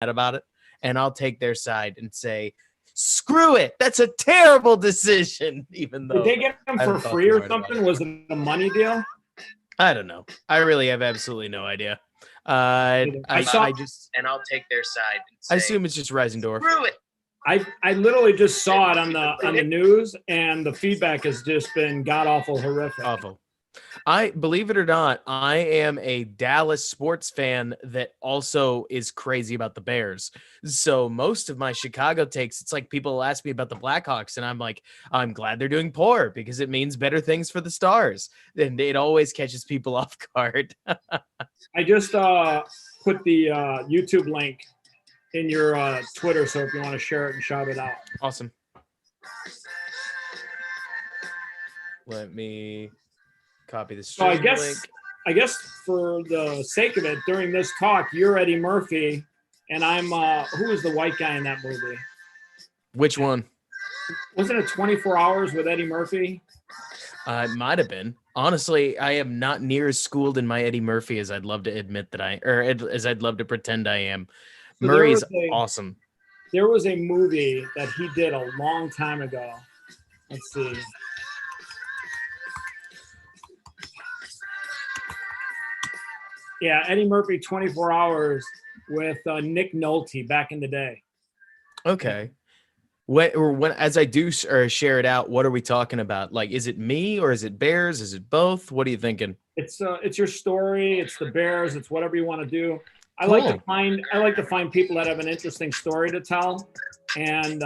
about it, and I'll take their side and say, screw it. That's a terrible decision, even Did though they get them I for haven't thought free too or hard about something? it. Was it a money deal? I don't know. I really have absolutely no idea. I saw. I just And I'll take their side and I say, assume it's just Reisendorf. screw it. I literally just saw it on the news, and the feedback has just been god awful, horrific. Awful. I believe it or not, I am a Dallas sports fan that also is crazy about the Bears. So most of my Chicago takes, it's like people ask me about the Blackhawks, and I'm like, I'm glad they're doing poor because it means better things for the Stars. And it always catches people off guard. I just put the YouTube link in your Twitter, so if you want to share it and shout it out. Awesome. Let me copy the So stream link. I guess for the sake of it, during this talk, you're Eddie Murphy, and I'm who was the white guy in that movie? Which one? Wasn't it 24 Hours with Eddie Murphy? It might have been. Honestly, I am not near as schooled in my Eddie Murphy as I'd love to admit that as I'd love to pretend I am. So Murray's awesome. There was a movie that he did a long time ago. Let's see. Yeah, Eddie Murphy, 24 Hours with Nick Nolte back in the day. Okay. When as I do share it out, what are we talking about? Like, is it me or is it Bears? Is it both? What are you thinking? It's your story. It's the Bears. It's whatever you want to do. I Cool. like to find people that have an interesting story to tell. And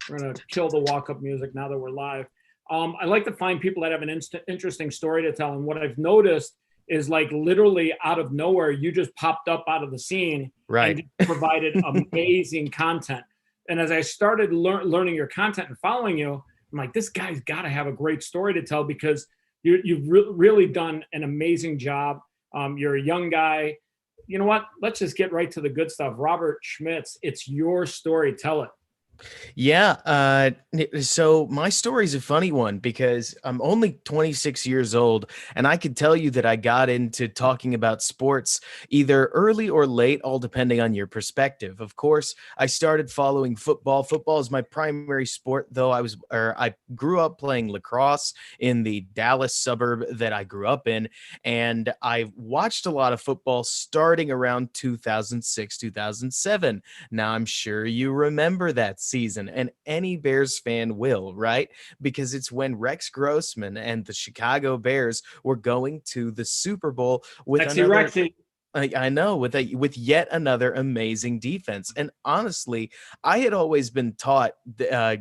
we're gonna kill the walk-up music now that we're live. I like to find people that have an interesting story to tell. And what I've noticed is, like, literally out of nowhere, you just popped up out of the scene, right? And provided amazing content. And as I started learning your content and following you, I'm like, this guy's got to have a great story to tell because you've really done an amazing job. You're a young guy. You know what? Let's just get right to the good stuff. Robert Schmitz, it's your story. Tell it. Yeah. So my story is a funny one because I'm only 26 years old, and I could tell you that I got into talking about sports either early or late, all depending on your perspective. Of course, I started following football. Football is my primary sport, though I grew up playing lacrosse in the Dallas suburb that I grew up in, and I watched a lot of football starting around 2006, 2007. Now, I'm sure you remember that season, and any Bears fan will, right? Because it's when Rex Grossman and the Chicago Bears were going to the Super Bowl with Rexy. I know, with yet another amazing defense. And honestly, I had always been taught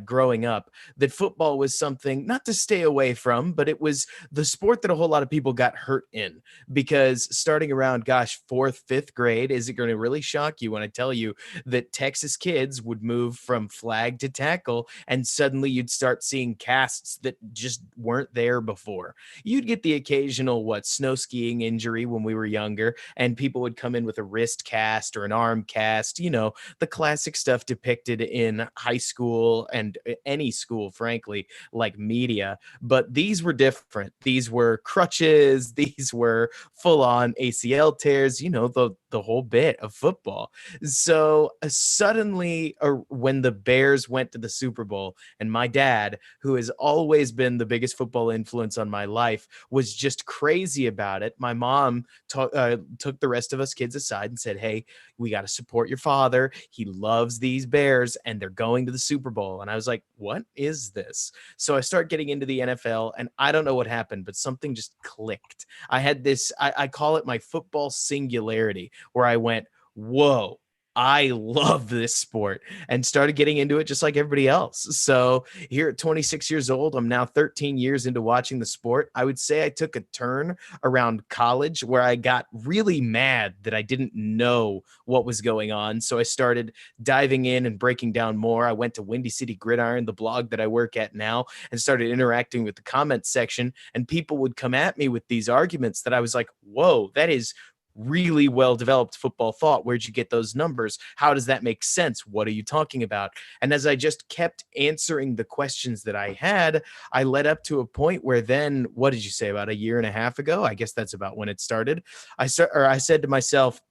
growing up that football was something not to stay away from, but it was the sport that a whole lot of people got hurt in. Because starting around, fourth, fifth grade, is it going to really shock you when I tell you that Texas kids would move from flag to tackle, and suddenly you'd start seeing casts that just weren't there before? You'd get the occasional snow skiing injury when we were younger, and people would come in with a wrist cast or an arm cast, the classic stuff depicted in high school and any school, frankly, like media. But these were different. These were crutches. These were full-on ACL tears, the whole bit of football. So suddenly, when the Bears went to the Super Bowl, and my dad, who has always been the biggest football influence on my life, was just crazy about it, my mom took the rest of us kids aside and said, hey, we got to support your father. He loves these Bears and they're going to the Super Bowl. And I was like, what is this? So I start getting into the NFL, and I don't know what happened, but something just clicked. I had this, I call it my football singularity, where I went, whoa, I love this sport, and started getting into it just like everybody else. So here at 26 years old, I'm now 13 years into watching the sport. I would say I took a turn around college where I got really mad that I didn't know what was going on. So I started diving in and breaking down more. I went to Windy City Gridiron, the blog that I work at now, and started interacting with the comment section. And people would come at me with these arguments that I was like, whoa, that is really well-developed football thought. Where'd you get those numbers? How does that make sense? What are you talking about? And as I just kept answering the questions that I had, I led up to a point where then, what did you say, about a year and a half ago? I guess that's about when it started. I said to myself,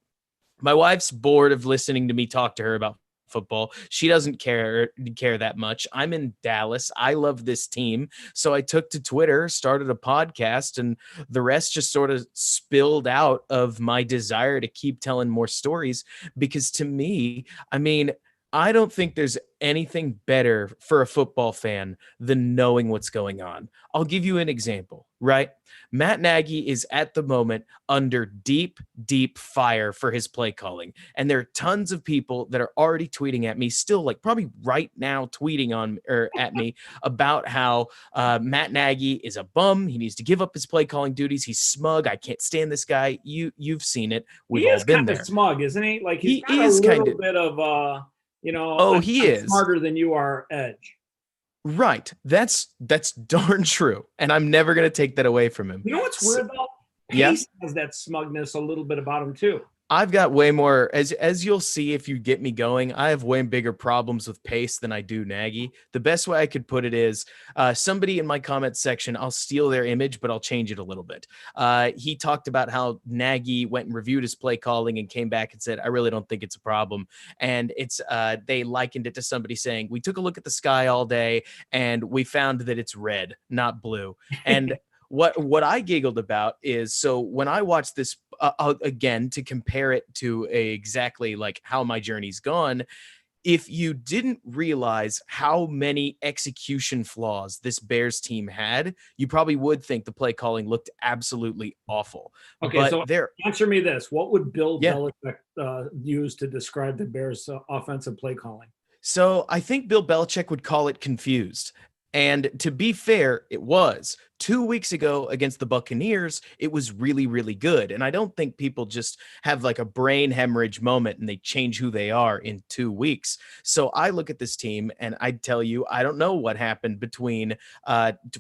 My wife's bored of listening to me talk to her about football. She doesn't care that much. I'm in Dallas. I love this team. So I took to Twitter, started a podcast, and the rest just sort of spilled out of my desire to keep telling more stories because to me, I mean, I don't think there's anything better for a football fan than knowing what's going on. I'll give you an example, right? Matt Nagy is at the moment under deep, deep fire for his play calling. And there are tons of people that are already tweeting at me, still like probably right now tweeting on or at me about how Matt Nagy is a bum. He needs to give up his play calling duties. He's smug. I can't stand this guy. You've seen it. He We've all is been kind of there. smug, isn't he? Like he's He got a is kind little of. bit of Oh, he I'm is. smarter than you are edge. Right. That's darn true. And I'm never going to take that away from him. You know what's weird though? Yeah. Pace has that smugness a little bit about him too. I've got way more, as you'll see if you get me going, I have way bigger problems with Pace than I do Nagy. The best way I could put it is somebody in my comment section, I'll steal their image, but I'll change it a little bit. He talked about how Nagy went and reviewed his play calling and came back and said, I really don't think it's a problem. And it's they likened it to somebody saying, we took a look at the sky all day and we found that it's red, not blue. And what I giggled about is, so when I watched this again to compare it to exactly like how my journey's gone, if you didn't realize how many execution flaws this Bears team had, you probably would think the play calling looked absolutely awful. Okay, but so answer me this: what would Bill Yeah. Belichick use to describe the Bears' offensive play calling? So I think Bill Belichick would call it confused. And to be fair, it was. 2 weeks ago against the Buccaneers, it was really, really good. And I don't think people just have like a brain hemorrhage moment and they change who they are in 2 weeks. So I look at this team and I'd tell you, I don't know what happened between,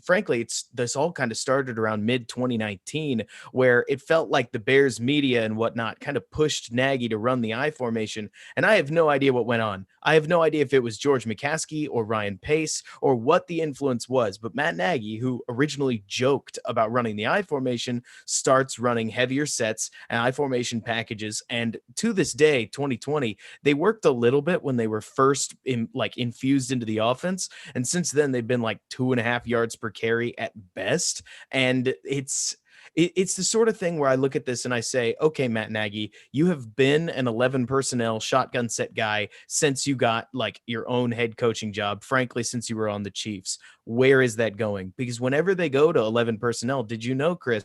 frankly, this all kind of started around mid 2019, where it felt like the Bears media and whatnot kind of pushed Nagy to run the I formation. And I have no idea what went on. I have no idea if it was George McCaskey or Ryan Pace or what the influence was. But Matt Nagy, who originally joked about running the I formation, starts running heavier sets and I formation packages. And to this day, 2020, they worked a little bit when they were first infused into the offense. And since then, they've been like 2.5 yards per carry at best. And it's the sort of thing where I look at this and I say, okay, Matt Nagy, you have been an 11 personnel shotgun set guy since you got like your own head coaching job, frankly, since you were on the Chiefs. Where is that going? Because whenever they go to 11 personnel, did you know, Chris,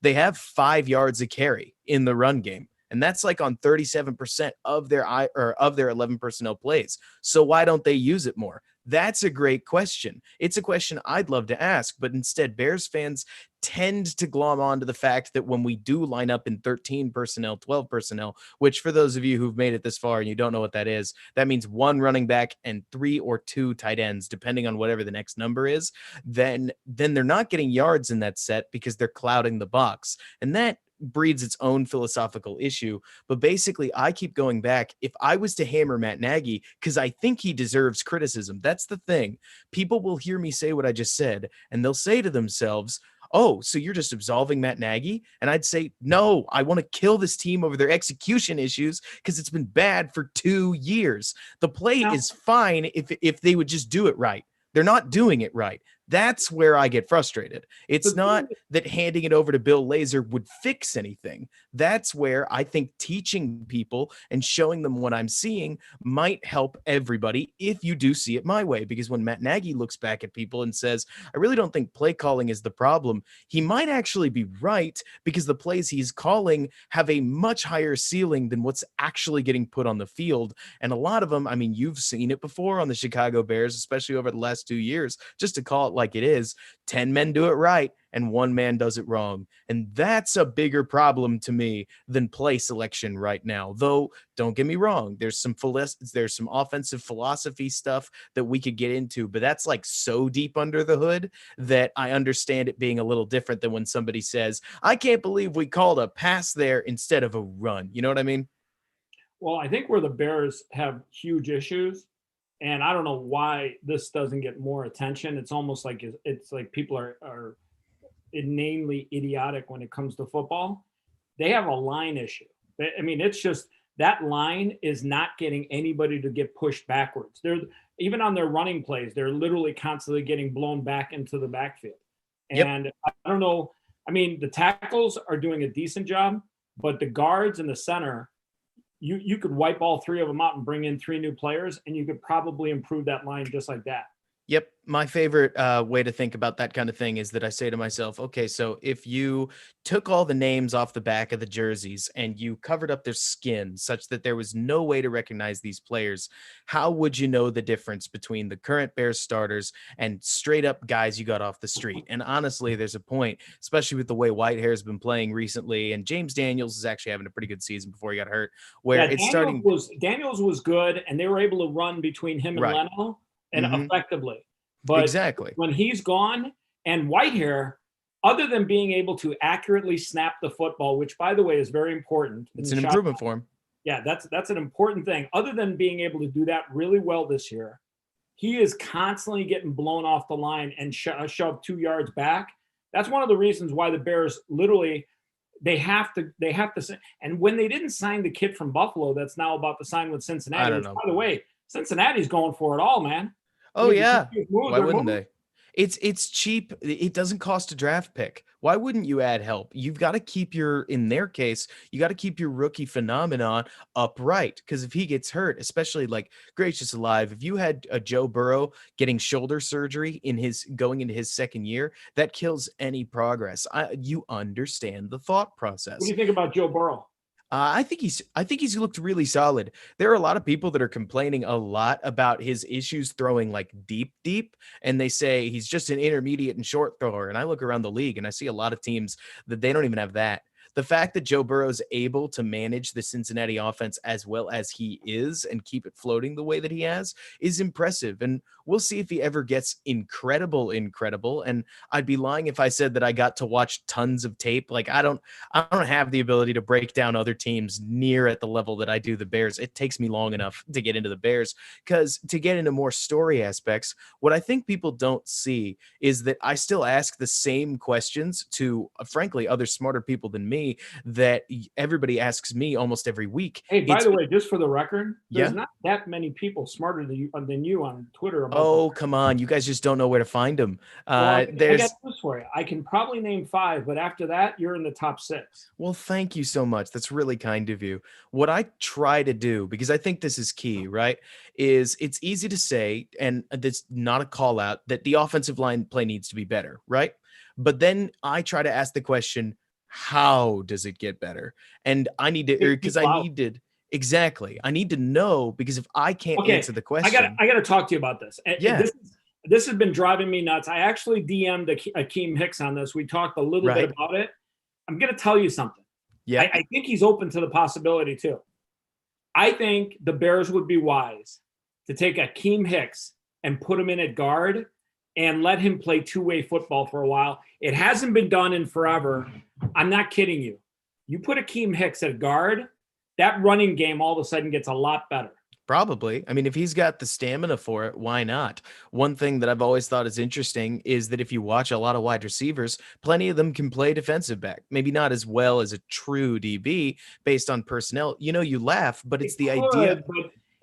they have 5 yards a carry in the run game. And that's like on 37% of their 11 personnel plays. So why don't they use it more? That's a great question. It's a question I'd love to ask, but instead Bears fans tend to glom on to the fact that when we do line up in 13 personnel, 12 personnel, which for those of you who've made it this far and you don't know what that is, that means one running back and 3 or 2 tight ends, depending on whatever the next number is, then they're not getting yards in that set because they're clouding the box. And that breeds its own philosophical issue. But basically, I keep going back. If I was to hammer Matt Nagy, because I think he deserves criticism, that's the thing. People will hear me say what I just said, and they'll say to themselves, oh, so you're just absolving Matt Nagy? And I'd say, no, I want to kill this team over their execution issues because it's been bad for 2 years. The play is fine if they would just do it right. They're not doing it right. That's where I get frustrated. It's not that handing it over to Bill Lazor would fix anything. That's where I think teaching people and showing them what I'm seeing might help everybody if you do see it my way. Because when Matt Nagy looks back at people and says, I really don't think play calling is the problem, he might actually be right because the plays he's calling have a much higher ceiling than what's actually getting put on the field. And a lot of them, I mean, you've seen it before on the Chicago Bears, especially over the last 2 years, just to call it like it is, 10 men do it right and 1 man does it wrong. And that's a bigger problem to me than play selection right now. Though, don't get me wrong, there's some offensive philosophy stuff that we could get into, but that's like so deep under the hood that I understand it being a little different than when somebody says, I can't believe we called a pass there instead of a run. You know what I mean? Well, I think where the Bears have huge issues, and I don't know why this doesn't get more attention. It's almost like it's like people are inanely idiotic when it comes to football. They have a line issue. I mean, it's just that line is not getting anybody to get pushed backwards. They're even on their running plays, they're literally constantly getting blown back into the backfield. Yep. And I don't know. I mean, the tackles are doing a decent job, but the guards and the center, you could wipe all three of them out and bring in three new players, and you could probably improve that line just like that. Yep. My favorite way to think about that kind of thing is that I say to myself, okay, so if you took all the names off the back of the jerseys and you covered up their skin such that there was no way to recognize these players, how would you know the difference between the current Bears starters and straight up guys you got off the street? And honestly, there's a point, especially with the way Whitehair's been playing recently, and James Daniels is actually having a pretty good season before he got hurt, where Yeah, it's starting. Daniels was good, and they were able to run between him and Right. Leno and Mhm. effectively. But Exactly. when he's gone, and Whitehair, other than being able to accurately snap the football, which by the way is very important, It's in an shot- improvement for him. Yeah, that's an important thing. Other than being able to do that really well this year, he is constantly getting blown off the line and shoved 2 yards back. That's one of the reasons why the Bears literally they have to. And when they didn't sign the kid from Buffalo, that's now about to sign with Cincinnati. I don't Which, know. by the way, Cincinnati's going for it all, man. Oh With the yeah. move Why they're wouldn't moving. they? It's cheap. It doesn't cost a draft pick. Why wouldn't you add help? You've got to keep in their case, you got to keep your rookie phenomenon upright. Because if he gets hurt, especially like gracious alive, if you had a Joe Burrow getting shoulder surgery going into his second year, that kills any progress. You understand the thought What process. do you think about Joe Burrow? I think he's looked really solid. There are a lot of people that are complaining a lot about his issues throwing like deep, and they say he's just an intermediate and short thrower. And I look around the league and I see a lot of teams that they don't even have that. The fact that Joe Burrow's able to manage the Cincinnati offense as well as he is and keep it floating the way that he has is impressive. And we'll see if he ever gets incredible. And I'd be lying if I said that I got to watch tons of tape. Like I don't have the ability to break down other teams near at the level that I do the Bears. It takes me long enough to get into the Bears, because to get into more story aspects, what I think people don't see is that I still ask the same questions to, frankly, other smarter people than me that everybody asks me almost every week. Hey, by It's the way, just for the record, there's Yeah. not that many people smarter than you on Twitter about Oh, come on. You guys just don't know where to find them. Well, I got There's news for you. I can probably name 5, but after that, you're in the top 6. Well, thank you so much. That's really kind of you. What I try to do, because I think this is key, right, is it's easy to say, and that's not a call out, that the offensive line play needs to be better, right? But then I try to ask the question, how does it get better? And I need to, because I needed, exactly. I need to know, because if I can't answer the question. I got to talk to you about this. Yeah. This has been driving me nuts. I actually DM'd Akeem Hicks on this. We talked a little bit about it. I'm going to tell you something. Yeah. I think he's open to the possibility too. I think the Bears would be wise to take Akeem Hicks and put him in at guard and let him play two-way football for a while. It hasn't been done in forever. I'm not kidding you. You put Akeem Hicks at guard, that running game all of a sudden gets a lot better. Probably. I mean, if he's got the stamina for it, why not? One thing that I've always thought is interesting is that if you watch a lot of wide receivers, plenty of them can play defensive back. Maybe not as well as a true DB based on personnel. You know, you laugh, but it's the idea.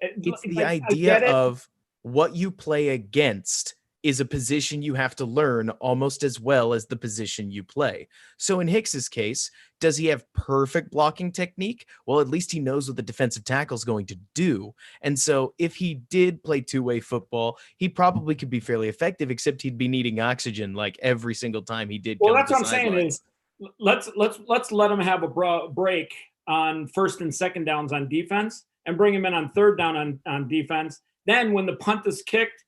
It's the idea of what you play against is a position you have to learn almost as well as the position you play. So in Hicks's case, does he have perfect blocking technique? Well, at least he knows what the defensive tackle is going to do. And so if he did play two-way football, he probably could be fairly effective, except he'd be needing oxygen like every single time he did. Well, that's what I'm saying is let's let him have a break on first and second downs on defense and bring him in on third down on defense. Then when the punt is kicked,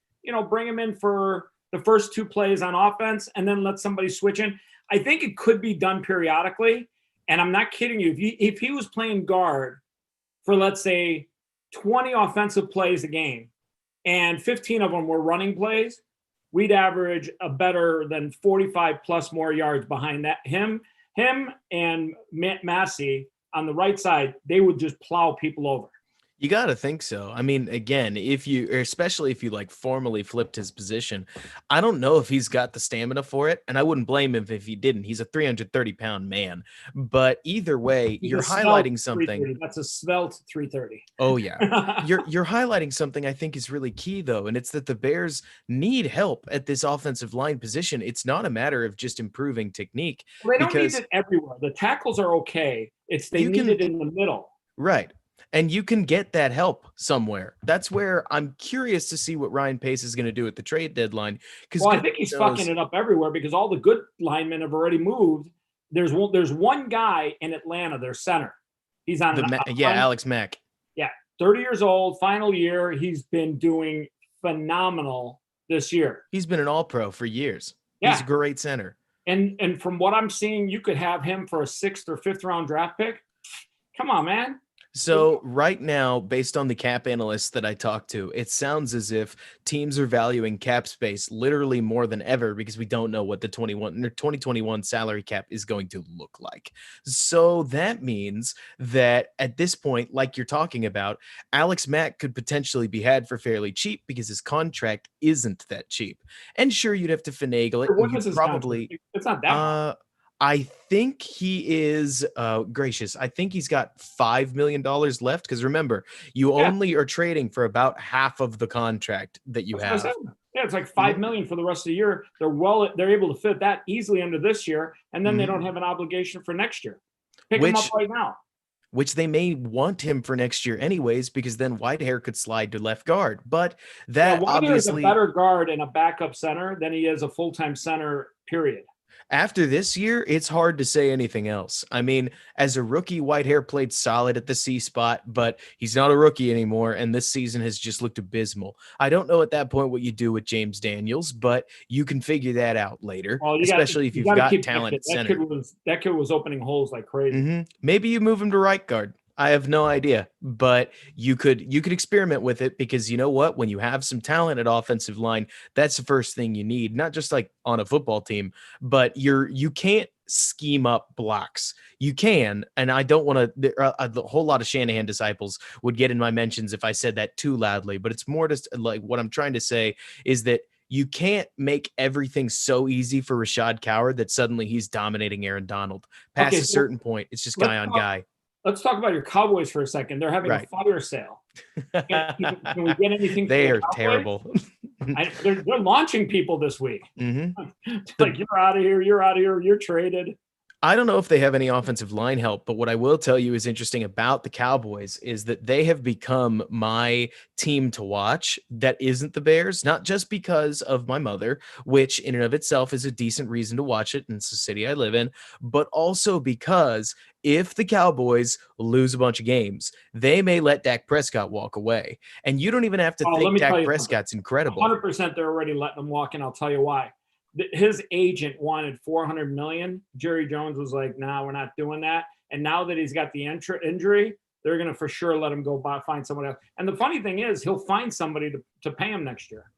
bring him in for the first 2 plays on offense and then let somebody switch in. I think it could be done periodically. And I'm not kidding you. If he was playing guard for, let's say, 20 offensive plays a game and 15 of them were running plays, we'd average a better than 45 plus more yards behind that. Him and Massey on the right side, they would just plow people over. You got to think so. I mean, again, if you, or especially if you like formally flipped his position, I don't know if he's got the stamina for it. And I wouldn't blame him if he didn't. He's a 330-pound man. But either way, He's a you're svelte highlighting something. 330. That's a svelte 330. Oh, yeah. You're highlighting something I think is really key though, and it's that the Bears need help at this offensive line position. It's not a matter of just improving technique Well, they don't need because it everywhere. The tackles are okay. It's they you need can it in the middle. right. And you can get that help somewhere. That's where I'm curious to see what Ryan Pace is going to do at the trade deadline. Because Well, I think he's fucking it up everywhere because all the good linemen have already moved. There's one guy in Atlanta, their center. He's on Alex Mack. Yeah, 30 years old, final year. He's been doing phenomenal this year. He's been an all-pro for years. Yeah. He's a great center. And from what I'm seeing, you could have him for a 6th or 5th round draft pick. Come on, man. So right now, based on the cap analysts that I talked to, it sounds as if teams are valuing cap space literally more than ever because we don't know what the 2021 salary cap is going to look like. So that means that at this point, like you're talking about, Alex Mack could potentially be had for fairly cheap because his contract isn't that cheap. And sure, you'd have to finagle it. What is his probably contract? It's not that much. I think he is gracious. I think he's got $5 million left. Because remember, you only are trading for about half of the contract that you have. Yeah, it's like $5 million for the rest of the year. They're able to fit that easily under this year, and then they don't have an obligation for next year. Pick him up right now. Which they may want him for next year anyways, because then Whitehair could slide to left guard. But that Whitehair obviously is a better guard and a backup center than he is a full-time center, period. After this year, it's hard to say anything else. I mean, as a rookie, Whitehair played solid at the C spot, but he's not a rookie anymore, and this season has just looked abysmal. I don't know at that point what you do with James Daniels, but you can figure that out later, especially if you've got talent at center. That kid was opening holes like crazy. Maybe you move him to right guard. I have no idea, but you could experiment with it because you know what? When you have some talent at offensive line, that's the first thing you need, not just like on a football team, but you can't scheme up blocks. You can, and I don't want to, a whole lot of Shanahan disciples would get in my mentions if I said that too loudly, but it's more just like what I'm trying to say is that you can't make everything so easy for Rashad Coward that suddenly he's dominating Aaron Donald. Past a certain point, it's just guy on guy. Let's talk about your Cowboys for a second. They're having a fire sale. Can we get anything? They are terrible. They're launching people this week. Like, you're out of here. You're out of here. You're traded. I don't know if they have any offensive line help, but what I will tell you is interesting about the Cowboys is that they have become my team to watch that isn't the Bears, not just because of my mother, which in and of itself is a decent reason to watch it, and it's the city I live in, but also because if the Cowboys lose a bunch of games, they may let Dak Prescott walk away. And you don't even have to think Dak Prescott's incredible. 100% they're already letting him walk, and I'll tell you why. His agent wanted $400 million. Jerry Jones was like, "Nah, we're not doing that." And now that he's got the injury, they're going to for sure let him go find someone else. And the funny thing is, he'll find somebody to pay him next year.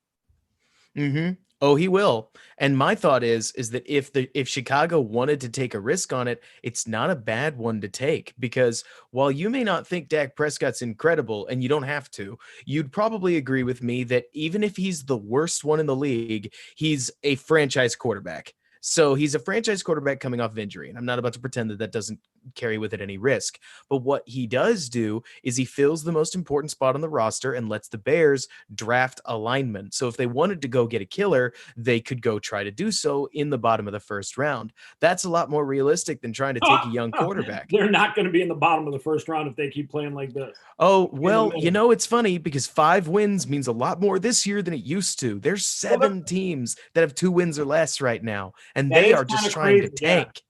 Oh, he will. And my thought is that if Chicago wanted to take a risk on it, it's not a bad one to take, because while you may not think Dak Prescott's incredible, and you don't have to, you'd probably agree with me that even if he's the worst one in the league, he's a franchise quarterback. So he's a franchise quarterback coming off of injury, and I'm not about to pretend that doesn't carry with it any risk. But what he does do is he fills the most important spot on the roster and lets the Bears draft a lineman. So if they wanted to go get a killer, they could go try to do so in the bottom of the first round. That's a lot more realistic than trying to take a young quarterback. They're not going to be in the bottom of the first round if they keep playing like this. Oh, well, you know, it's funny because 5 wins means a lot more this year than it used to. There's 7 teams that have 2 wins or less right now, and they are just trying to tank.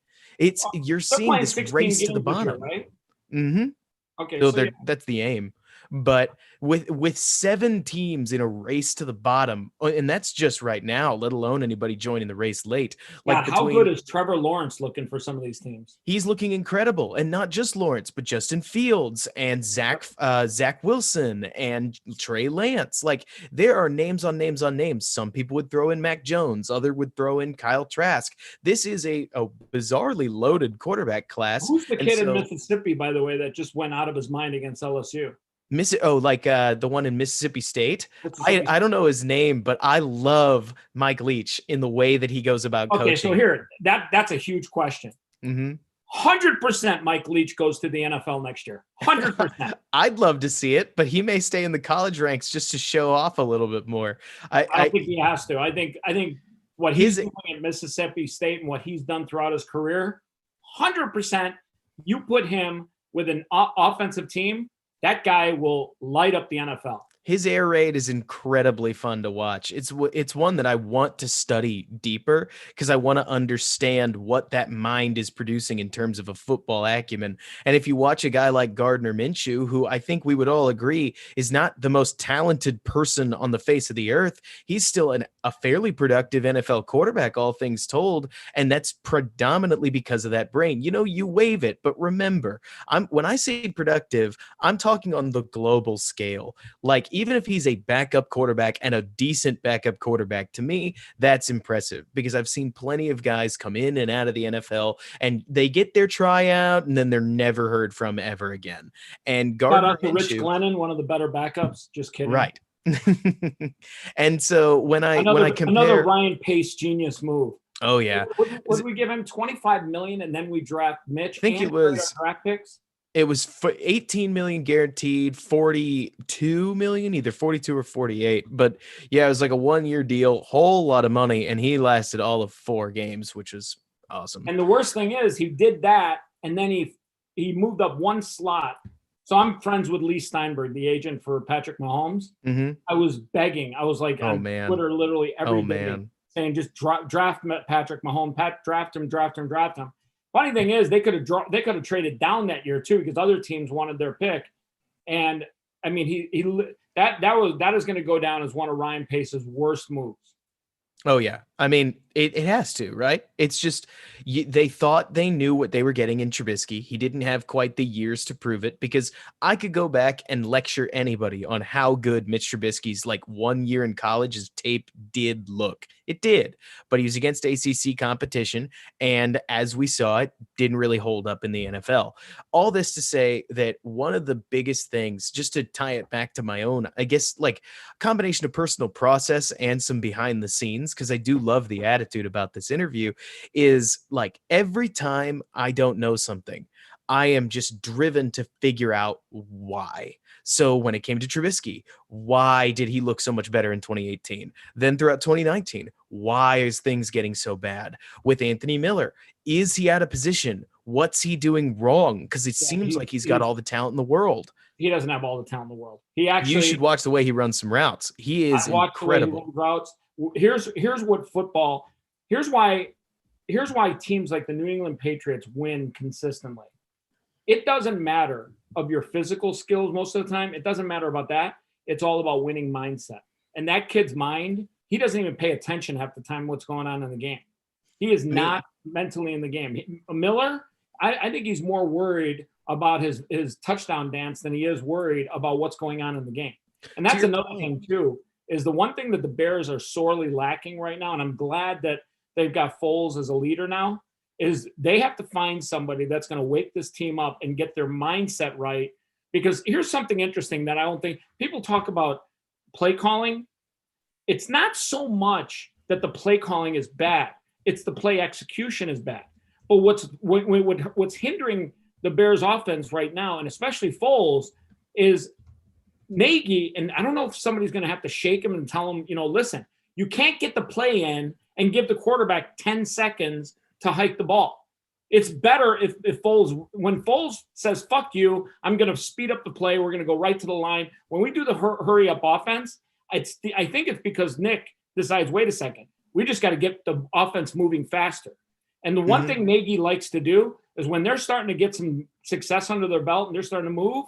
You're seeing this race to the bottom, right? Okay, so that's the aim. But with 7 teams in a race to the bottom, and that's just right now, let alone anybody joining the race late. Like, how good is Trevor Lawrence looking for some of these teams? He's looking incredible, and not just Lawrence, but Justin Fields and Zach Wilson and Trey Lance. Like, there are names on names on names. Some people would throw in Mac Jones, other would throw in Kyle Trask. This is a bizarrely loaded quarterback class. Who's the kid in Mississippi, by the way, that just went out of his mind against LSU? The one in Mississippi State. I Mississippi. I don't know his name, but I love Mike Leach in the way that he goes about Okay, so coaching. here, that's a huge question. Hmm. 100% Mike Leach goes to the NFL next year. 100%. I'd love to see it, but he may stay in the college ranks just to show off a little bit more. I don't think he has to. I think what he's His doing at Mississippi State and what he's done throughout his career, 100%, you put him with an offensive team, that guy will light up the NFL. his air raid is incredibly fun to watch. It's one that I want to study deeper because I want to understand what that mind is producing in terms of a football acumen. And if you watch a guy like Gardner Minshew, who I think we would all agree is not the most talented person on the face of the earth, he's still a fairly productive NFL quarterback, all things told, and that's predominantly because of that brain. You wave it, but remember, when I say productive, I'm talking on the global scale. Like, even if he's a backup quarterback and a decent backup quarterback, to me, that's impressive because I've seen plenty of guys come in and out of the NFL and they get their tryout and then they're never heard from ever again. And Shout Gardner out to Rich Minshew, Glennon, one of the better backups. Just kidding. right. And so when I Another compare, Ryan Pace genius move. oh yeah, What did we give him? 25 million, and then we draft Mitch. I think and it was draft picks. it was for 18 million guaranteed, 42 million, either 42 or 48. But yeah, it was like a 1-year deal, whole lot of money, and he lasted all of 4 games, which was awesome. And the worst thing is, he did that, and then he moved up one slot. So I'm friends with Lee Steinberg, the agent for Patrick Mahomes. Mm-hmm. I was begging. I was like on Twitter literally every day saying, just draft Patrick Mahomes, draft him. Funny thing is, they could have traded down that year too because other teams wanted their pick, and I mean that is going to go down as one of Ryan Pace's worst moves. Oh yeah, I mean it has to, right? It's just they thought they knew what they were getting in Trubisky. He didn't have quite the years to prove it because I could go back and lecture anybody on how good Mitch Trubisky's like 1 year in college's tape did look. It did, but he was against ACC competition, and as we saw, it didn't really hold up in the NFL. All this to say that one of the biggest things, just to tie it back to my own, I guess, like combination of personal process and some behind the scenes, because I do love the attitude about this interview, is like every time I don't know something, I am just driven to figure out why. So when it came to Trubisky, why did he look so much better in 2018? Then throughout 2019, why is things getting so bad? With Anthony Miller, is he out of position? What's he doing wrong? Because it seems like he's got all the talent in the world. He doesn't have all the talent in the world. You should watch the way he runs some routes. He is incredible. Routes. Here's what football. Here's why teams like the New England Patriots win consistently. It doesn't matter of your physical skills most of the time. It doesn't matter about that. It's all about winning mindset. And that kid's mind, he doesn't even pay attention half the time what's going on in the game. He is not mentally in the game. Miller, I think he's more worried about his touchdown dance than he is worried about what's going on in the game. And that's another thing too, is the one thing that the Bears are sorely lacking right now, and I'm glad that they've got Foles as a leader now, is they have to find somebody that's going to wake this team up and get their mindset right. Because here's something interesting that I don't think people talk about play calling. It's not so much that the play calling is bad. It's the play execution is bad. But what's hindering the Bears offense right now, and especially Foles, is Nagy. And I don't know if somebody's going to have to shake him and tell him, listen, you can't get the play in and give the quarterback 10 seconds to hike the ball. It's better if when Foles says, fuck you, I'm going to speed up the play. We're going to go right to the line. When we do the hurry up offense, I think it's because Nick decides, wait a second, we just got to get the offense moving faster. And the one thing Nagy likes to do is when they're starting to get some success under their belt and they're starting to move,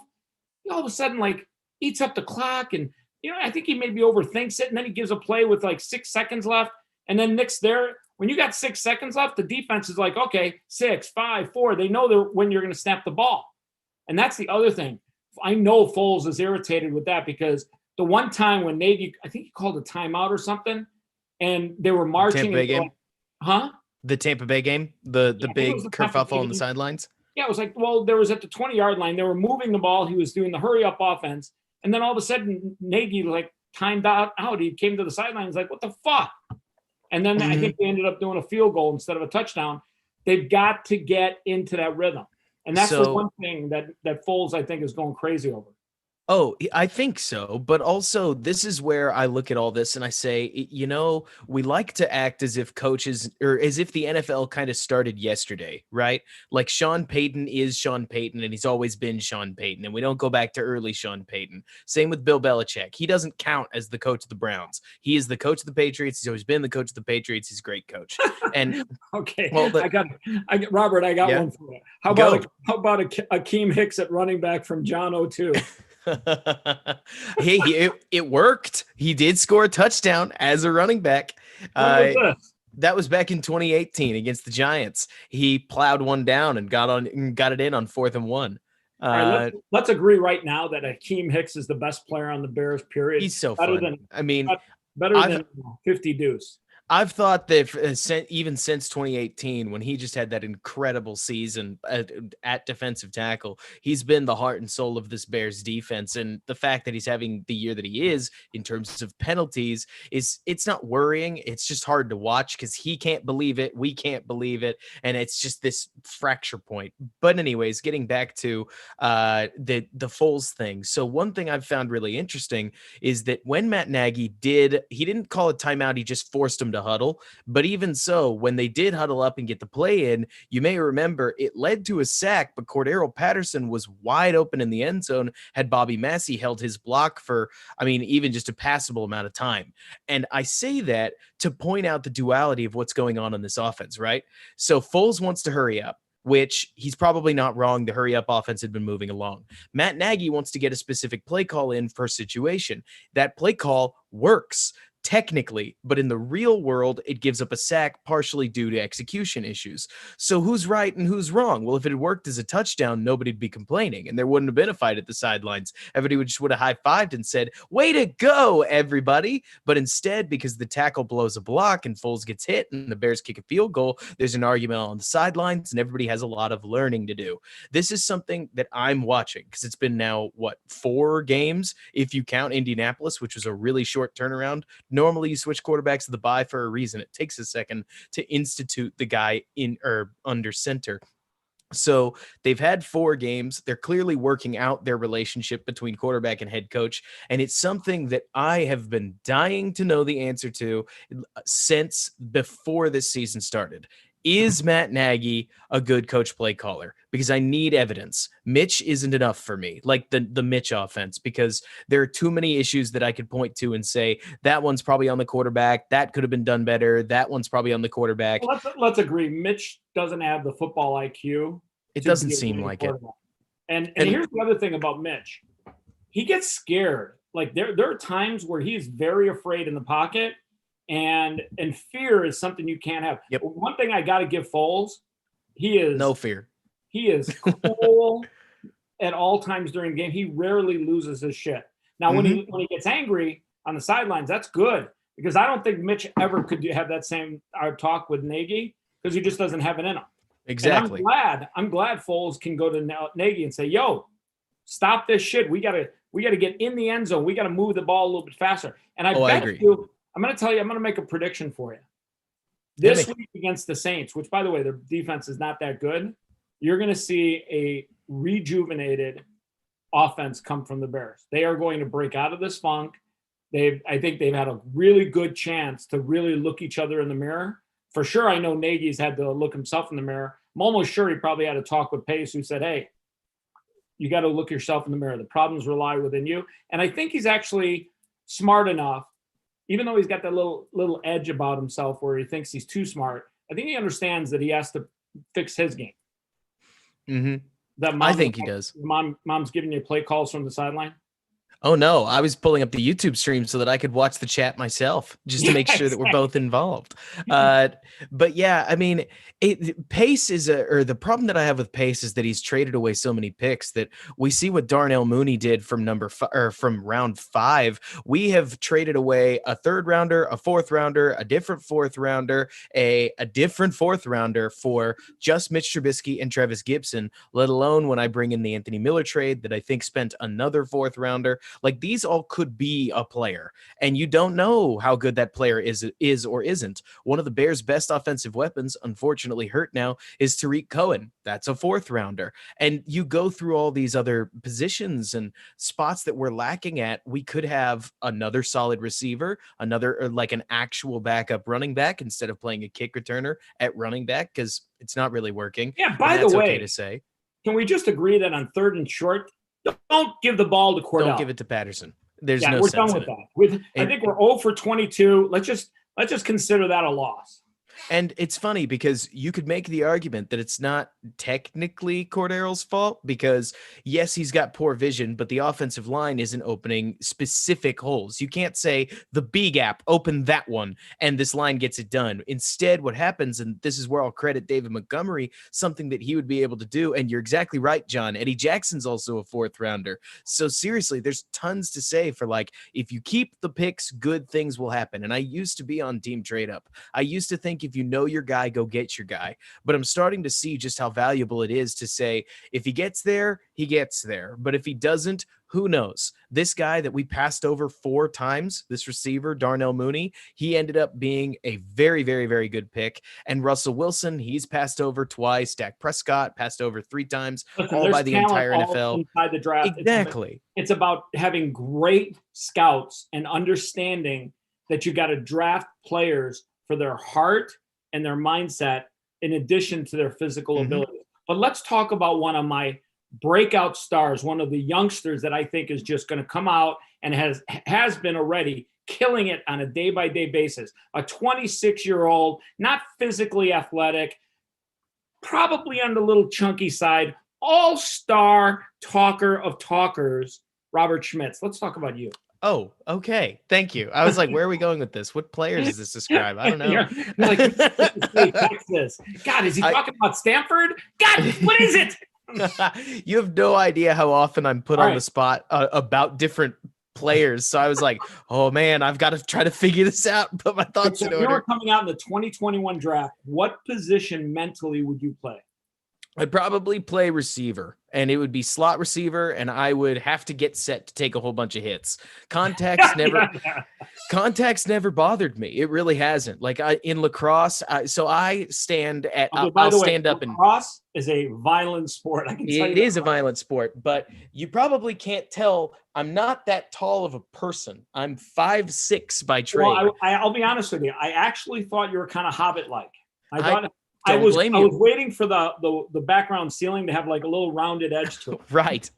he all of a sudden like eats up the clock. And, I think he maybe overthinks it. And then he gives a play with like 6 seconds left. And then Nick's there. When you got 6 seconds left, the defense is like, okay, 6, 5, 4. They know when you're going to snap the ball. And that's the other thing. I know Foles is irritated with that because the one time when Nagy, I think he called a timeout or something, and they were marching. Tampa Bay game? Huh? The Tampa Bay game? The big kerfuffle on the sidelines? Yeah, it was like, well, there was at the 20-yard line. They were moving the ball. He was doing the hurry up offense. And then all of a sudden, Nagy like timed out. He came to the sideline. He's like, what the fuck? And then I think they ended up doing a field goal instead of a touchdown. They've got to get into that rhythm. And that's the one thing that Foles, I think, is going crazy over. Oh, I think so. But also, this is where I look at all this and I say, we like to act as if coaches or as if the NFL kind of started yesterday, right? Like Sean Payton is Sean Payton and he's always been Sean Payton. And we don't go back to early Sean Payton. Same with Bill Belichick. He doesn't count as the coach of the Browns. He is the coach of the Patriots. He's always been the coach of the Patriots. He's a great coach. And okay, well, Robert, I got one for you. How about Akeem Hicks at running back from John 02? It worked. He did score a touchdown as a running back. That was back in 2018 against the Giants. He plowed one down and got it in on 4th and 1. All right, let's agree right now that Akeem Hicks is the best player on the Bears. Period. He's so fun. Better than 50 Deuce. I've thought that even since 2018, when he just had that incredible season at defensive tackle, he's been the heart and soul of this Bears defense. And the fact that he's having the year that he is in terms of penalties it's not worrying. It's just hard to watch because he can't believe it. We can't believe it. And it's just this fracture point. But anyways, getting back to the Foles thing. So one thing I've found really interesting is that when Matt Nagy he didn't call a timeout. He just forced him to huddle. But even so, when they did huddle up and get the play in, you may remember it led to a sack, but Cordero Patterson was wide open in the end zone had Bobby Massey held his block for, even just a passable amount of time. And I say that to point out the duality of what's going on in this offense, right? So Foles wants to hurry up, which he's probably not wrong. The hurry up offense had been moving along. Matt Nagy wants to get a specific play call in for a situation. That play call works technically, but in the real world, it gives up a sack partially due to execution issues. So who's right and who's wrong? Well, if it had worked as a touchdown, nobody'd be complaining and there wouldn't have been a fight at the sidelines. Everybody would have high-fived and said, way to go, everybody. But instead, because the tackle blows a block and Foles gets hit and the Bears kick a field goal, there's an argument on the sidelines and everybody has a lot of learning to do. This is something that I'm watching because it's been now, 4 games if you count Indianapolis, which was a really short turnaround. Normally you switch quarterbacks to the bye for a reason. It takes a second to institute the guy in or under center. So they've had 4 games. They're clearly working out their relationship between quarterback and head coach. And it's something that I have been dying to know the answer to since before this season started. Is Matt Nagy a good coach play caller? Because I need evidence. Mitch isn't enough for me, like the Mitch offense, because there are too many issues that I could point to and say, that one's probably on the quarterback. That could have been done better. That one's probably on the quarterback. Well, let's agree. Mitch doesn't have the football IQ. It doesn't seem like it. And here's the other thing about Mitch. He gets scared. Like there are times where he's very afraid in the pocket. And fear is something you can't have. Yep. One thing I got to give Foles, he is no fear. He is cool at all times during the game. He rarely loses his shit. Now, when he gets angry on the sidelines, that's good because I don't think Mitch ever could have that same talk with Nagy because he just doesn't have it in him. Exactly. And I'm glad Foles can go to Nagy and say, "Yo, stop this shit. We gotta get in the end zone. We gotta move the ball a little bit faster." And I agree. I'm going to tell you, I'm going to make a prediction for you. This week against the Saints, which, by the way, their defense is not that good, you're going to see a rejuvenated offense come from the Bears. They are going to break out of this funk. I think they've had a really good chance to really look each other in the mirror. For sure, I know Nagy's had to look himself in the mirror. I'm almost sure he probably had a talk with Pace who said, hey, you got to look yourself in the mirror. The problems lie within you. And I think he's actually smart enough. Even though he's got that little edge about himself where he thinks he's too smart, I think he understands that he has to fix his game. Mm-hmm. I think he does. Mom's giving you play calls from the sideline? Oh no, I was pulling up the YouTube stream so that I could watch the chat myself, just to Yeah, make sure that we're exactly. both involved. But yeah, I mean, Pace or the problem that I have with Pace is that he's traded away so many picks that we see what Darnell Mooney did from from round 5. We have traded away a third rounder, a fourth rounder, a different fourth rounder, a different fourth rounder for just Mitch Trubisky and Travis Gibson, let alone when I bring in the Anthony Miller trade that I think spent another fourth rounder. Like these all could be a player, and you don't know how good that player is or isn't. One of the Bears' best offensive weapons, unfortunately hurt now, is Tariq Cohen. That's a fourth rounder. And you go through all these other positions and spots that we're lacking at. We could have another solid receiver, another or like an actual backup running back instead of playing a kick returner at running back because it's not really working. Yeah, And by the that's okay to way, say. can we just agree that on third and short, don't give the ball to Don't give Cordell? it to Patterson. There's Yeah, no we're done sense in with it. that. I And think we're 0 for 22. Let's just consider that a loss. And it's funny because you could make the argument that it's not technically Cordero's fault because, yes, he's got poor vision, but the offensive line isn't opening specific holes. You can't say the B gap, open that one, and this line gets it done. Instead, what happens, and this is where I'll credit David Montgomery, something that he would be able to do. And you're exactly right, John. Eddie Jackson's also a fourth rounder. So seriously, there's tons to say for like, if you keep the picks, good things will happen. And I used to be on Team Trade Up. I used to think if you know your guy, go get your guy. But I'm starting to see just how valuable it is to say, if he gets there, he gets there. But if he doesn't, who knows? This guy that we passed over 4 times, this receiver, Darnell Mooney, he ended up being a very, very, very good pick. And Russell Wilson, he's passed over twice. Dak Prescott passed over 3 times, Listen, all by there's the talent entire all NFL. inside the draft. Exactly. It's about having great scouts and understanding that you got to draft players for their heart and their mindset in addition to their physical ability. But let's talk about one of my breakout stars, one of the youngsters that I think is just going to come out and has been already killing it on a day-by-day basis. A 26-year-old, not physically athletic, probably on the little chunky side, all-star talker of talkers, Robert Schmitz. Let's talk about you. Oh, okay. Thank you. I was like, where are we going with this? What players does this describe? I don't know. You're like, Mississippi State, Texas. God, is he talking about Stanford? God, what is it? You have no idea how often I'm put All on right. the spot about different players. So I was like, oh man, I've got to try to figure this out and put my thoughts So in if you were order. coming out in the 2021 draft, what position mentally would you play? I'd probably play receiver, and it would be slot receiver, and I would have to get set to take a whole bunch of hits. Contacts never bothered me. It really hasn't. Like in lacrosse, so I stand at. Okay, by I'll the way, stand up and. lacrosse is a violent sport. I can tell you It is a violent sport, but you probably can't tell. I'm not that tall of a person. I'm 5'6" by trade. Well, I'll be honest with you. I actually thought you were kind of Hobbit-like. I thought I don't was blame you. waiting for the background ceiling to have like a little rounded edge to it. Right.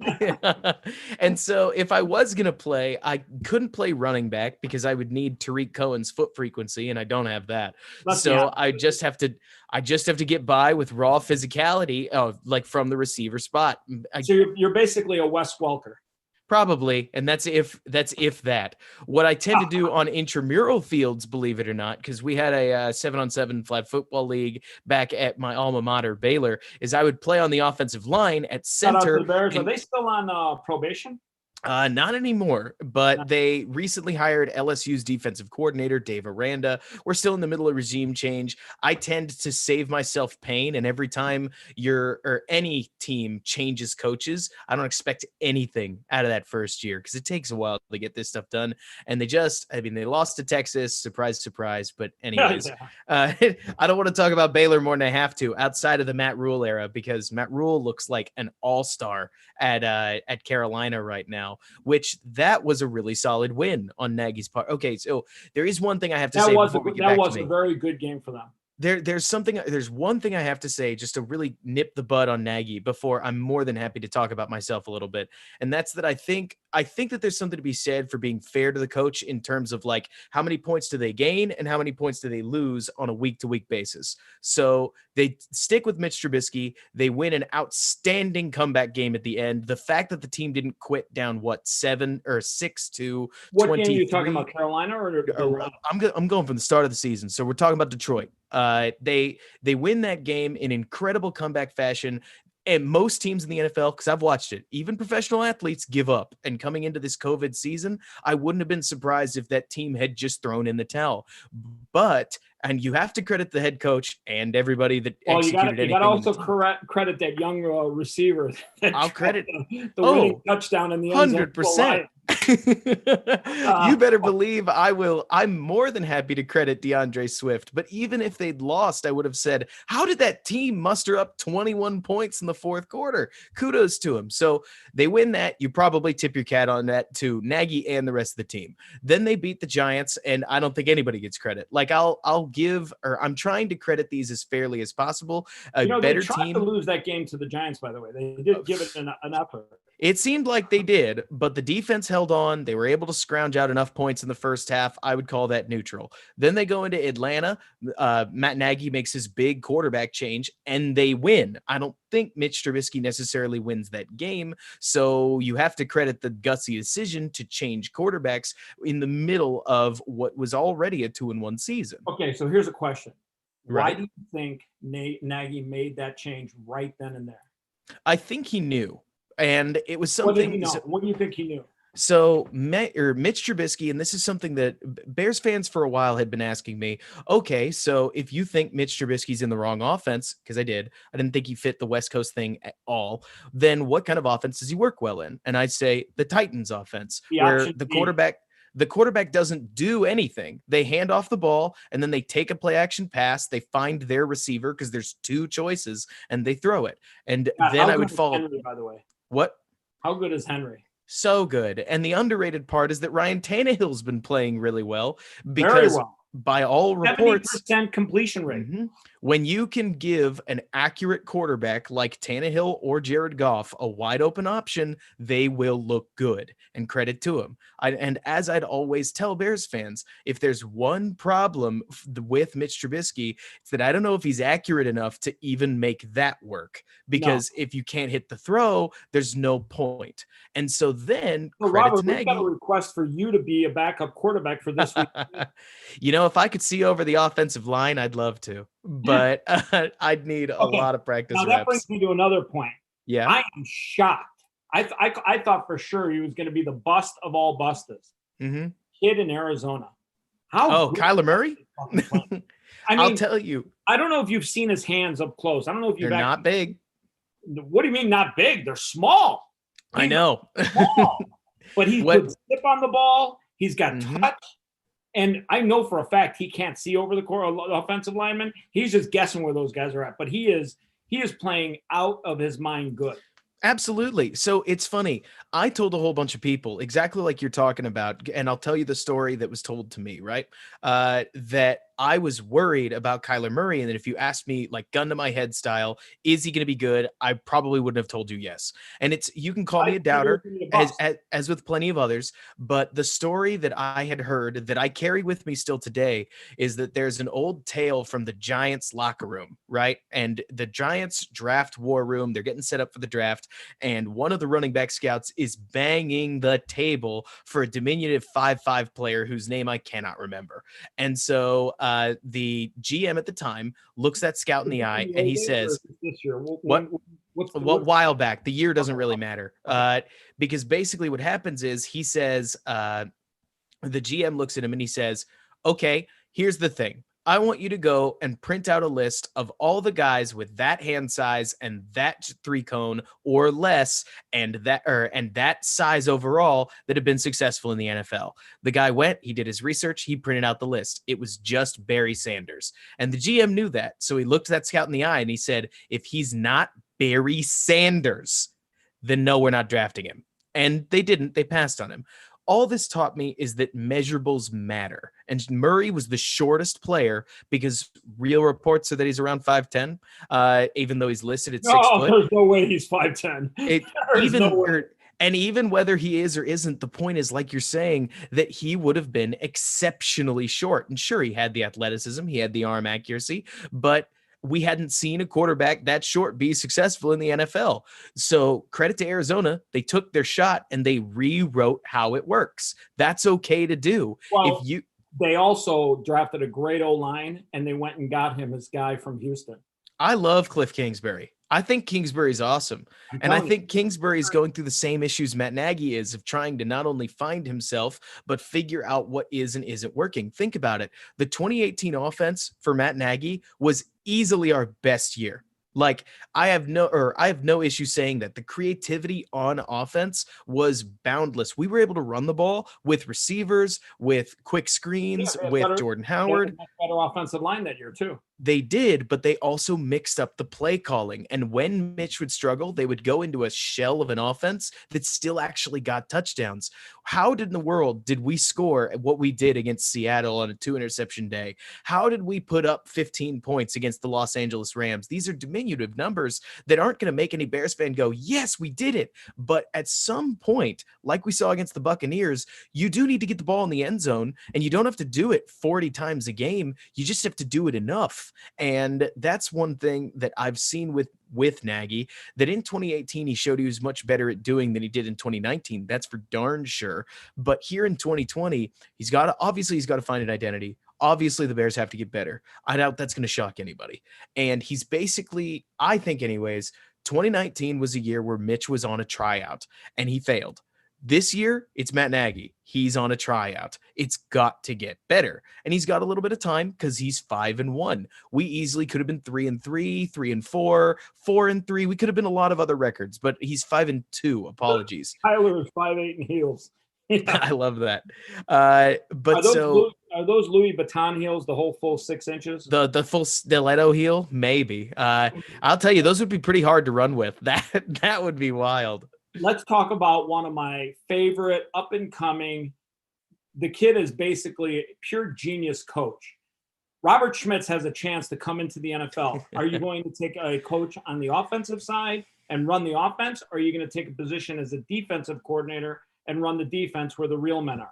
And so if I was going to play, I couldn't play running back because I would need Tariq Cohen's foot frequency, and I don't have that. So I just have to get by with raw physicality, like from the receiver spot. So you're basically a Wes Welker. Probably, and that's if that. What I tend to do on intramural fields, believe it or not, because we had a 7-on-7 flag football league back at my alma mater, Baylor, is I would play on the offensive line at Shout out to center. the Bears. Are they still on probation? Not anymore, but they recently hired LSU's defensive coordinator, Dave Aranda. We're still in the middle of regime change. I tend to save myself pain, and every time any team changes coaches, I don't expect anything out of that first year because it takes a while to get this stuff done. And they lost to Texas, surprise, surprise. But anyways, I don't want to talk about Baylor more than I have to outside of the Matt Rule era because Matt Rule looks like an all-star at Carolina right now. Which that was a really solid win on Nagy's part. Okay, so there is one thing I have to say before we get back to me. That was a very good game for them. There's one thing I have to say just to really nip the bud on Nagy before I'm more than happy to talk about myself a little bit. And that's that I think that there's something to be said for being fair to the coach in terms of like how many points do they gain and how many points do they lose on a week-to-week basis. So They stick with Mitch Trubisky. They win an outstanding comeback game at the end. The fact that the team didn't quit down 6 to What game are you talking 23. about, Carolina or the Rams? I'm going from the start of the season. So we're talking about Detroit. They win that game in incredible comeback fashion. And most teams in the NFL, because I've watched it, even professional athletes give up. And coming into this COVID season, I wouldn't have been surprised if that team had just thrown in the towel. But, and you have to credit the head coach and everybody that executed anything. You got to also credit that young receiver. I'll credit the winning touchdown in the end zone. 100%. You better believe I will. I'm more than happy to credit DeAndre Swift, but even if they'd lost, I would have said, how did that team muster up 21 points in the fourth quarter? Kudos to him. So they win that. You probably tip your cat on that to Nagy and the rest of the team. Then they beat the Giants, and I don't think anybody gets credit. Like I'm trying to credit these as fairly as possible. Better they tried team to lose that game to the Giants, by the way. They did give it an effort. It seemed like they did, but the defense held on. They were able to scrounge out enough points in the first half. I would call that neutral. Then they go into Atlanta. Matt Nagy makes his big quarterback change, and they win. I don't think Mitch Trubisky necessarily wins that game, so you have to credit the gutsy decision to change quarterbacks in the middle of what was already a 2-1 season. Okay, so here's a question. Right. Why do you think Nagy made that change right then and there? I think he knew. And it was something. What do you think he knew? So Mitch Trubisky, and this is something that Bears fans for a while had been asking me, okay, so if you think Mitch Trubisky's in the wrong offense, because I didn't think he fit the West Coast thing at all, then what kind of offense does he work well in? And I'd say the Titans offense, where the quarterback doesn't do anything. They hand off the ball, and then they take a play action pass. They find their receiver because there's two choices, and they throw it. And then I would follow. Henry, by the way. What? How good is Henry? So good. And the underrated part is that Ryan Tannehill's been playing really well because by all reports, 70% completion rate. When you can give an accurate quarterback like Tannehill or Jared Goff a wide open option, they will look good, and credit to him. And as I'd always tell Bears fans, if there's one problem with Mitch Trubisky, it's that I don't know if he's accurate enough to even make that work, because if you can't hit the throw, there's no point. And so then Robert, we've got a request for you to be a backup quarterback for this week. If I could see over the offensive line, I'd love to, but I'd need a lot of practice reps. That brings me to another point. Yeah. I am shocked. I thought for sure he was going to be the bust of all busters. Kid in Arizona. Kyler Murray? I mean, I'll tell you. I don't know if you've seen his hands up close. I don't know if you've They're not big. What do you mean not big? They're small. I know. Small. But he could slip on the ball. He's got touch. And I know for a fact he can't see over the offensive lineman. He's just guessing where those guys are at. But he is playing out of his mind good. Absolutely. So it's funny. I told a whole bunch of people exactly like you're talking about, and I'll tell you the story that was told to me, right? That I was worried about Kyler Murray, and that if you asked me, like, gun to my head style, is he going to be good? I probably wouldn't have told you yes. And you can call me a doubter, as with plenty of others, but the story that I had heard that I carry with me still today is that there's an old tale from the Giants locker room, right? And the Giants draft war room, they're getting set up for the draft, and one of the running back scouts is banging the table for a diminutive 5'5" player whose name I cannot remember. And so the GM at the time looks that scout in the eye, and he says, what while back, the year doesn't really matter, because basically what happens is he says, the GM looks at him and he says, okay, here's the thing. I want you to go and print out a list of all the guys with that hand size and that 3-cone or less and that size overall that have been successful in the NFL. The guy went, he did his research, he printed out the list. It was just Barry Sanders. And the GM knew that. So he looked that scout in the eye and he said, if he's not Barry Sanders, then no, we're not drafting him. And they didn't. They passed on him. All this taught me is that measurables matter. And Murray was the shortest player because real reports are that he's around 5'10", even though he's listed at 6 foot. There's no way he's 5'10". Even whether he is or isn't, the point is, like you're saying, that he would have been exceptionally short. And sure, he had the athleticism, he had the arm accuracy, but we hadn't seen a quarterback that short be successful in the NFL. So credit to Arizona. They took their shot and they rewrote how it works. That's okay to do. If Well, you they also drafted a great O-line, and they went and got him, this guy from Houston. I love Cliff Kingsbury. I think Kingsbury's awesome. I'm And I telling you. think Kingsbury's going through the same issues Matt Nagy is of trying to not only find himself, but figure out what is and isn't working. Think about it. The 2018 offense for Matt Nagy was easily our best year. Like I have no issue saying that the creativity on offense was boundless. We were able to run the ball with receivers, with quick screens, with Jordan They had a Howard. much better offensive line that year too. They did, but they also mixed up the play calling. And when Mitch would struggle, they would go into a shell of an offense that still actually got touchdowns. How did in the world did we score what we did against Seattle on a 2-interception day? How did we put up 15 points against the Los Angeles Rams? These are diminutive numbers that aren't going to make any Bears fan go, yes, we did it. But at some point, like we saw against the Buccaneers, you do need to get the ball in the end zone, and you don't have to do it 40 times a game. You just have to do it enough. And that's one thing that I've seen with Nagy, that in 2018 he showed he was much better at doing than he did in 2019. That's for darn sure. But here in 2020, he's got to find an identity. Obviously, the Bears have to get better. I doubt that's going to shock anybody. And he's basically, I think anyways, 2019 was a year where Mitch was on a tryout and he failed. This year, it's Matt Nagy. He's on a tryout. It's got to get better. And he's got a little bit of time because he's 5-1. We easily could have been 3-3, 3-4, 4-3. We could have been a lot of other records, but he's 5-2. Apologies. Tyler is 5'8" and heels. I love that. Are those Louis Vuitton heels, the whole full 6 inches? The full stiletto heel, maybe. I'll tell you, those would be pretty hard to run with. That would be wild. Let's talk about one of my favorite up-and-coming. The kid is basically a pure genius coach. Robert Schmitz has a chance to come into the NFL. Are you going to take a coach on the offensive side and run the offense, or are you going to take a position as a defensive coordinator and run the defense where the real men are?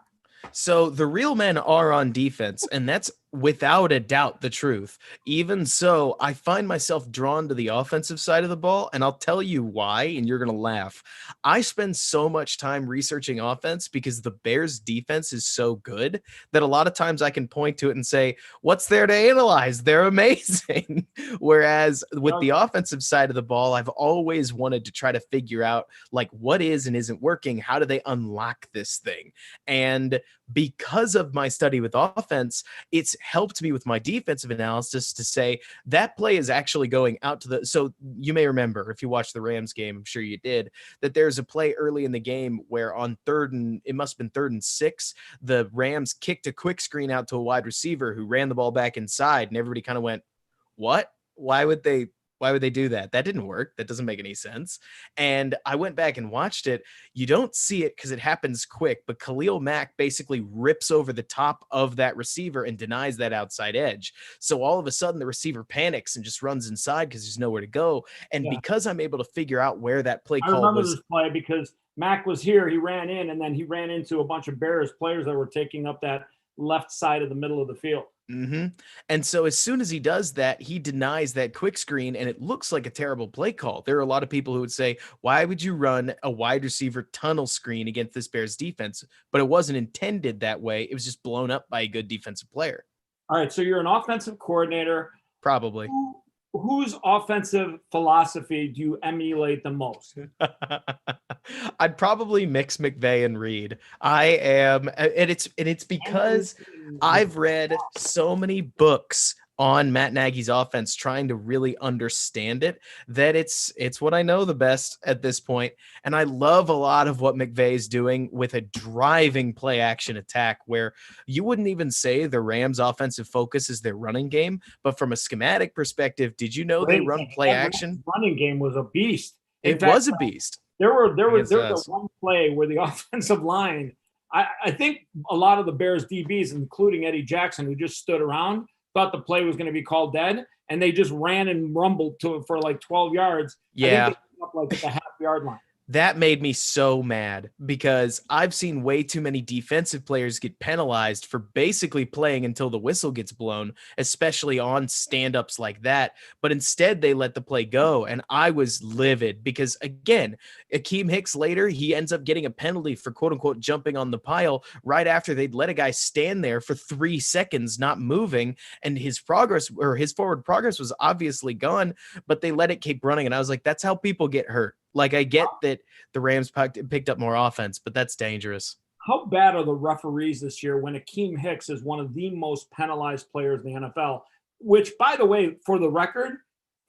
So the real men are on defense, and that's without a doubt the truth. Even so, I find myself drawn to the offensive side of the ball, and I'll tell you why, and you're going to laugh. I spend so much time researching offense because the Bears' defense is so good that a lot of times I can point to it and say, what's there to analyze? They're amazing. Whereas with the offensive side of the ball, I've always wanted to try to figure out like what is and isn't working. How do they unlock this thing? And because of my study with offense, it's helped me with my defensive analysis to say that play is actually going out to the, so you may remember if you watched the Rams game, I'm sure you did, that there's a play early in the game where on it must have been 3rd and 6, the Rams kicked a quick screen out to a wide receiver who ran the ball back inside, and everybody kind of went, what? Why would they do that? That didn't work. That doesn't make any sense. And I went back and watched it. You don't see it because it happens quick, but Khalil Mack basically rips over the top of that receiver and denies that outside edge. So all of a sudden the receiver panics and just runs inside because there's nowhere to go. And because I'm able to figure out where that play call was. I remember this play because Mack was here. He ran in, and then he ran into a bunch of Bears players that were taking up that left side of the middle of the field. Mm-hmm. And so as soon as he does that, he denies that quick screen, and it looks like a terrible play call. There are a lot of people who would say, why would you run a wide receiver tunnel screen against this Bears defense? But it wasn't intended that way. It was just blown up by a good defensive player. All right. So you're an offensive coordinator. Probably. Whose offensive philosophy do you emulate the most? I'd probably mix McVay and Reed. I am, and it's because I've read so many books on Matt Nagy's offense, trying to really understand it, that it's what I know the best at this point. And I love a lot of what McVay is doing with a driving play action attack, where you wouldn't even say the Rams offensive focus is their running game, but from a schematic perspective, did you know they run play action? Running game was a beast. It was a beast. There was one play where the offensive line, I think a lot of the Bears DBs, including Eddie Jackson, who just stood around, thought the play was going to be called dead, and they just ran and rumbled to it for like 12 yards. Yeah. I think they came up like at the half-yard line. That made me so mad because I've seen way too many defensive players get penalized for basically playing until the whistle gets blown, especially on stand-ups like that. But instead, they let the play go. And I was livid because, again, Akeem Hicks later, he ends up getting a penalty for quote unquote jumping on the pile right after they'd let a guy stand there for 3 seconds, not moving. And his progress or his forward progress was obviously gone, but they let it keep running. And I was like, that's how people get hurt. Like, I get that the Rams picked up more offense, but that's dangerous. How bad are the referees this year when Akeem Hicks is one of the most penalized players in the NFL? Which, by the way, for the record,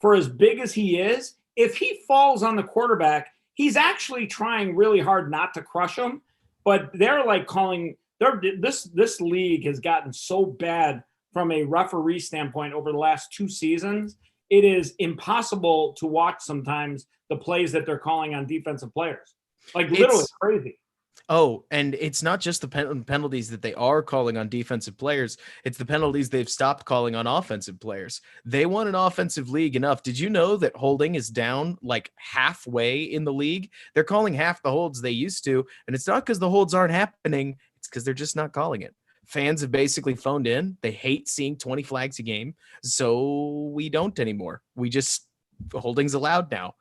for as big as he is, if he falls on the quarterback, he's actually trying really hard not to crush him. But they're like calling this league has gotten so bad from a referee standpoint over the last 2 seasons. It is impossible to watch sometimes the plays that they're calling on defensive players. Like literally crazy. Oh, and it's not just the penalties that they are calling on defensive players. It's the penalties they've stopped calling on offensive players. They want an offensive league enough. Did you know that holding is down like halfway in the league? They're calling half the holds they used to, and it's not because the holds aren't happening. It's because they're just not calling it. Fans have basically phoned in. They hate seeing 20 flags a game, so we don't anymore. We just holding's allowed now.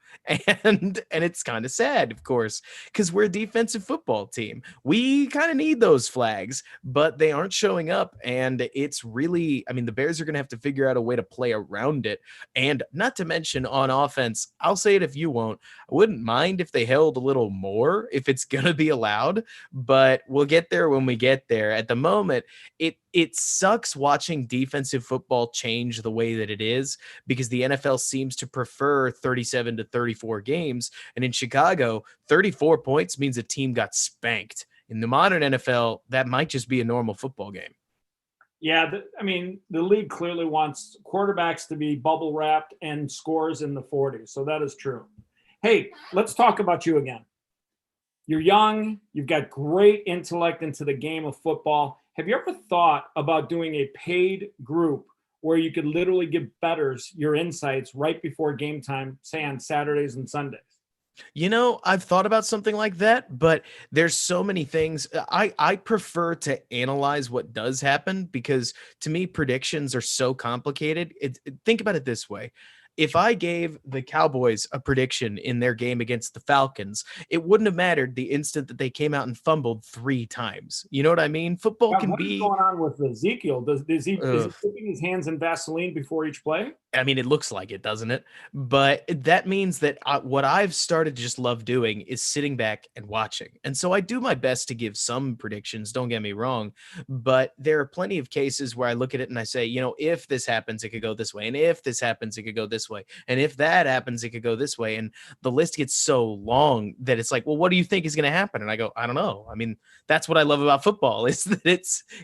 And it's kind of sad, of course, because we're a defensive football team. We kind of need those flags, but they aren't showing up. And it's really, I mean, the Bears are going to have to figure out a way to play around it. And not to mention on offense, I'll say it if you won't, I wouldn't mind if they held a little more if it's going to be allowed, but we'll get there when we get there. At the moment, it sucks watching defensive football change the way that it is because the NFL seems to prefer 37 to 34 games. And in Chicago, 34 points means a team got spanked. In the modern NFL, that might just be a normal football game. Yeah, I mean, the league clearly wants quarterbacks to be bubble wrapped and scores in the 40s. So that is true. Hey, let's talk about you again. You're young. You've got great intellect into the game of football. Have you ever thought about doing a paid group where you could literally give bettors your insights right before game time, say on Saturdays and Sundays? You know, I've thought about something like that, but there's so many things. I prefer to analyze what does happen because to me, predictions are so complicated. Think about it this way. If I gave the Cowboys a prediction in their game against the Falcons, it wouldn't have mattered the instant that they came out and fumbled 3 times. You know what I mean? Football can What is be. going on with Ezekiel? Is he dipping his hands in Vaseline before each play? I mean, it looks like it, doesn't it? But that means that what I've started to just love doing is sitting back and watching. And so I do my best to give some predictions, don't get me wrong. But there are plenty of cases where I look at it and I say, you know, if this happens, it could go this way. And if this happens, it could go this way. And if that happens, it could go this way. And the list gets so long that it's like, well, what do you think is going to happen? And I go, I don't know. I mean, that's what I love about football is that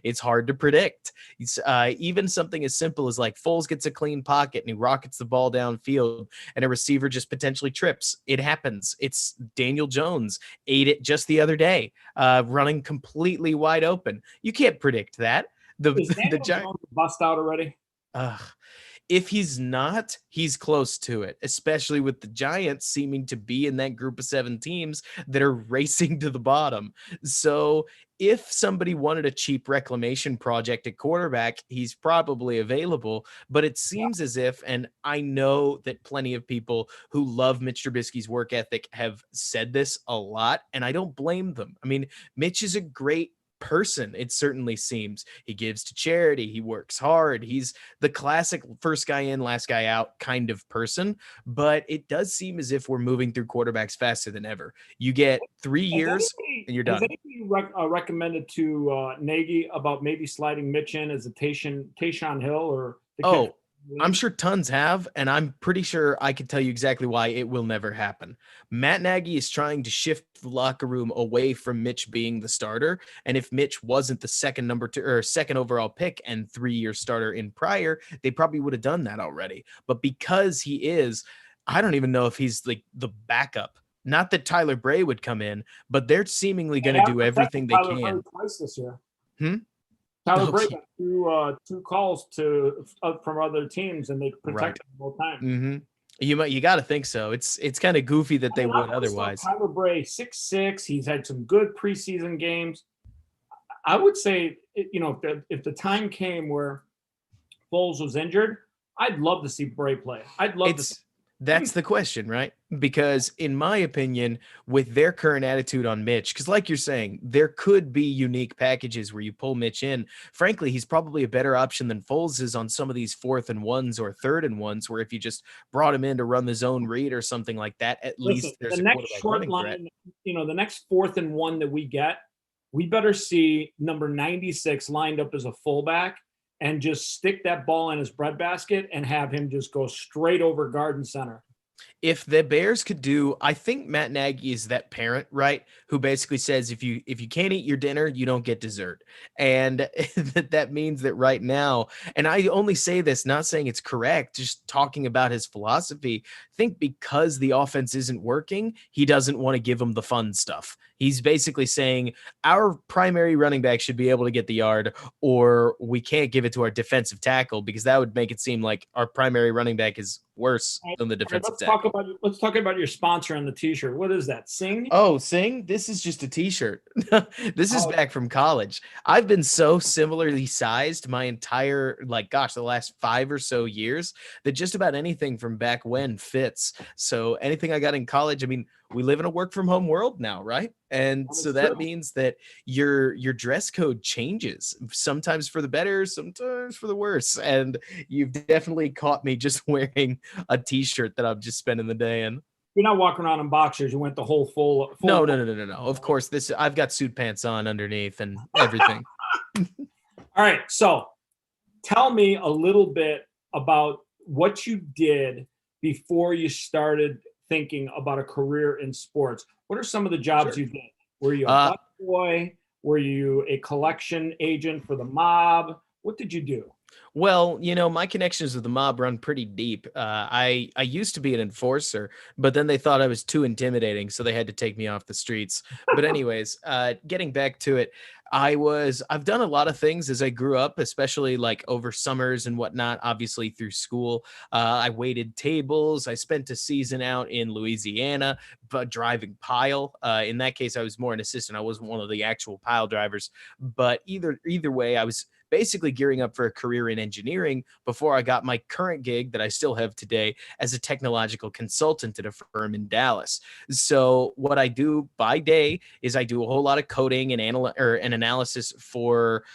it's hard to predict. It's even something as simple as like Foles gets a clean pocket and he rockets the ball downfield and a receiver just potentially trips. It happens. It's Daniel Jones ate it just the other day, running completely wide open. You can't predict that. Is Daniel Jones bust out already? If he's not, he's close to it, especially with the Giants seeming to be in that group of 7 teams that are racing to the bottom. So if somebody wanted a cheap reclamation project at quarterback, he's probably available. But it seems as if, and I know that plenty of people who love Mitch Trubisky's work ethic have said this a lot, and I don't blame them. I mean, Mitch is a great person. It certainly seems he gives to charity. He works hard. He's the classic first guy in, last guy out kind of person. But it does seem as if we're moving through quarterbacks faster than ever. You get 3 years and you're done. Has anybody recommended to Nagy about maybe sliding Mitch in as a Taysom Hill or? I'm sure tons have, and I'm pretty sure I can tell you exactly why it will never happen. Matt Nagy is trying to shift the locker room away from Mitch being the starter, and if Mitch wasn't the second overall pick and 3-year starter in prior, they probably would have done that already. But because he is, I don't even know if he's like the backup. Not that Tyler Bray would come in, but they're seemingly going to do everything they can. Twice this year. Tyler Bray got two calls from other teams, and they protected him both times. Mm-hmm. You got to think so. It's kind of goofy that I they mean, I would always thought otherwise. Kyler Bray 6'6". He's had some good preseason games. I would say, if the time came where Foles was injured, I'd love to see Bray play. I'd love to. It's that's the question, right? Because in my opinion, with their current attitude on Mitch, because like you're saying, there could be unique packages where you pull Mitch in. Frankly, he's probably a better option than Foles is on some of these 4th and 1s or 3rd-and-1s, where if you just brought him in to run the zone read or something like that, at Listen, least there's the a next quarterback short running threat. line, the next 4th and 1 that we get, we better see number 96 lined up as a fullback and just stick that ball in his breadbasket and have him just go straight over Garden Center. If the Bears could do, I think Matt Nagy is that parent, right? Who basically says if you can't eat your dinner, you don't get dessert. And that means that right now, and I only say this not saying it's correct, just talking about his philosophy. I think because the offense isn't working, he doesn't want to give them the fun stuff. He's basically saying our primary running back should be able to get the yard, or we can't give it to our defensive tackle because that would make it seem like our primary running back is worse All right, than the all right, defensive let's talk tackle. about let's talk about your sponsor on the T-shirt. What is that? Sing? Oh, Sing, this is just a t-shirt. This is Oh, back from college. I've been so similarly sized my entire, like, gosh, the last 5 or so years that just about anything from back when fits. So anything I got in college, I mean, we live in a work from home world now, right? And that so is that true. means that your dress code changes, sometimes for the better, sometimes for the worse. And you've definitely caught me just wearing a t-shirt that I'm just spending the day in. You're not walking around in boxers. You went the whole full. No, no, no, no, no, no. Of course, this I've got suit pants on underneath and everything. All right, so tell me a little bit about what you did before you started thinking about a career in sports. What are some of the jobs Sure. you did? Were you a Uh, busboy? Were you a collection agent for the mob? What did you do? well, my connections with the mob run pretty deep. I used to be an enforcer, but then they thought I was too intimidating, so they had to take me off the streets. But anyways, getting back to it, I've done a lot of things as I grew up, especially like over summers and whatnot. Obviously through school, I waited tables. I spent a season out in Louisiana, but driving pile. In that case, I was more an assistant. I wasn't one of the actual pile drivers. But either way, I was basically gearing up for a career in engineering before I got my current gig that I still have today as a technological consultant at a firm in Dallas. So what I do by day is I do a whole lot of coding and an analysis for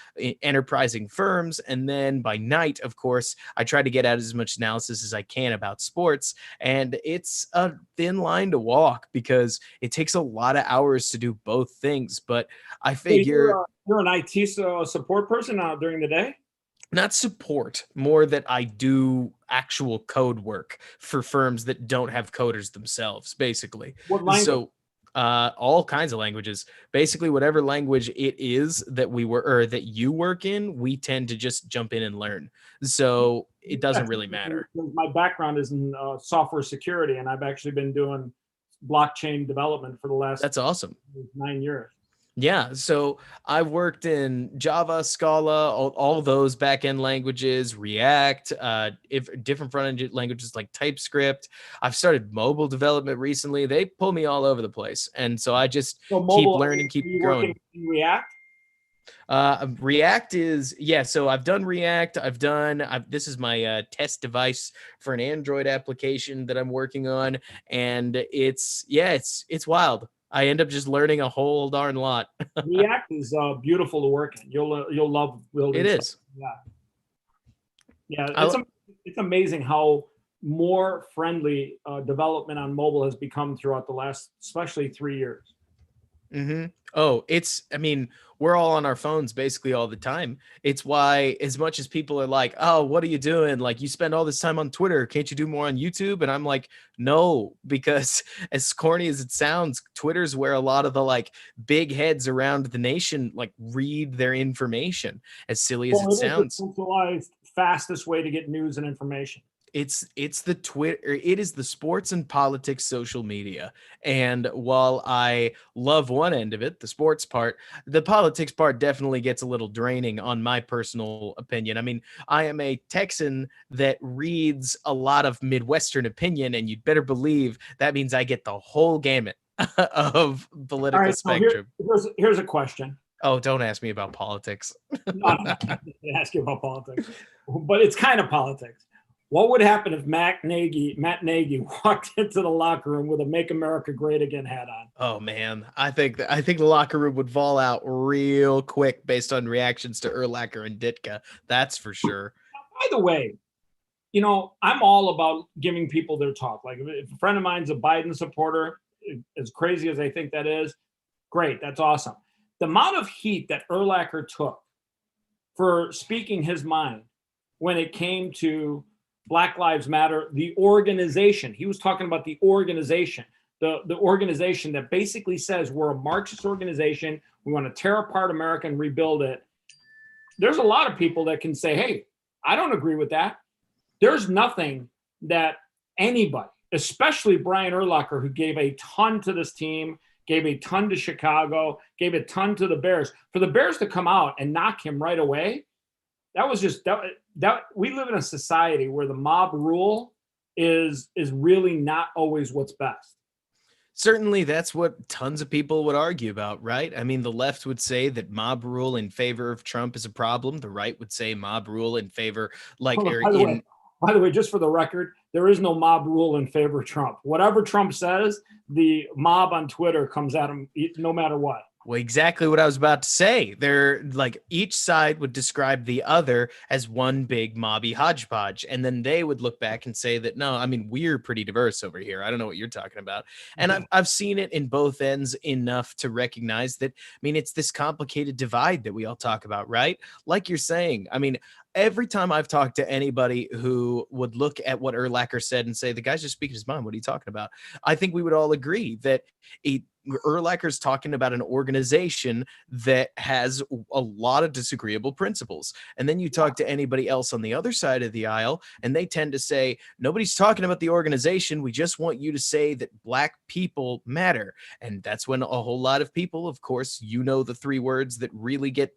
enterprising firms, and then by night, of course, I try to get out as much analysis as I can about sports. And it's a thin line to walk because it takes a lot of hours to do both things. But I So figure you're an IT support person during the day. not support, more that I do actual code work for firms that don't have coders themselves, basically. What language? So all kinds of languages, basically whatever language it is that we were or that you work in, we tend to just jump in and learn. So it doesn't That's really interesting matter. because my background is in software security, and I've actually been doing blockchain development for the last That's awesome. 9 years. Yeah, so I've worked in Java, Scala, all those backend languages, React, if different front end languages like TypeScript. I've started mobile development recently. They pull me all over the place, and so I just So keep mobile, learning, are keep you working growing. in React? React is yeah. So I've done React. This is my test device for an Android application that I'm working on, and it's wild. I end up just learning a whole darn lot. React is beautiful to work in. You'll love It building stuff. is. Yeah, yeah. I, It's amazing how more friendly development on mobile has become throughout the last, especially 3 years. Oh, I mean, we're all on our phones basically all the time. It's why, as much as people are like, oh, what are you doing? Like, you spend all this time on Twitter. Can't you do more on YouTube? And I'm like, no, because as corny as it sounds, Twitter's where a lot of the like big heads around the nation like read their information, as silly as Well, it it is the sounds. centralized, fastest way to get news and information. It's the Twitter. It is the sports and politics social media. And while I love one end of it, the sports part, the politics part definitely gets a little draining on my personal opinion. I mean, I am a Texan that reads a lot of Midwestern opinion, and you'd better believe that means I get the whole gamut of All political right, so spectrum. here's a question. Oh, don't ask me about politics. I'm not going to ask you about politics, but it's kind of politics. What would happen if Matt Nagy walked into the locker room with a "Make America Great Again" hat on? Oh man, I think the locker room would fall out real quick based on reactions to Urlacher and Ditka. That's for sure. By the way, I'm all about giving people their talk. Like if a friend of mine's a Biden supporter, as crazy as I think that is, great, that's awesome. The amount of heat that Urlacher took for speaking his mind when it came to Black Lives Matter, the organization. He was talking about the organization, the organization that basically says we're a Marxist organization. We want to tear apart America and rebuild it. There's a lot of people that can say, hey, I don't agree with that. There's nothing that anybody, especially Brian Urlacher, who gave a ton to this team, gave a ton to Chicago, gave a ton to the Bears, for the Bears to come out and knock him right away, that was just that we live in a society where the mob rule is really not always what's best. Certainly, that's what tons of people would argue about, right? I mean, the left would say that mob rule in favor of Trump is a problem. The right would say mob rule in favor, like, or in. By the way, just for the record, there is no mob rule in favor of Trump. Whatever Trump says, the mob on Twitter comes at him no matter what. Well, exactly what I was about to say. They're like each side would describe the other as one big mobby hodgepodge. And then they would look back and say that, no, I mean, we're pretty diverse over here. I don't know what you're talking about. And I've seen it in both ends enough to recognize that, I mean, it's this complicated divide that we all talk about, right? Like you're saying, I mean, every time I've talked to anybody who would look at what Urlacher said and say, the guy's just speaking his mind, what are you talking about? I think we would all agree that Urlacher's talking about an organization that has a lot of disagreeable principles. And then you talk to anybody else on the other side of the aisle, and they tend to say, nobody's talking about the organization. We just want you to say that Black people matter. And that's when a whole lot of people, of course, the three words that really get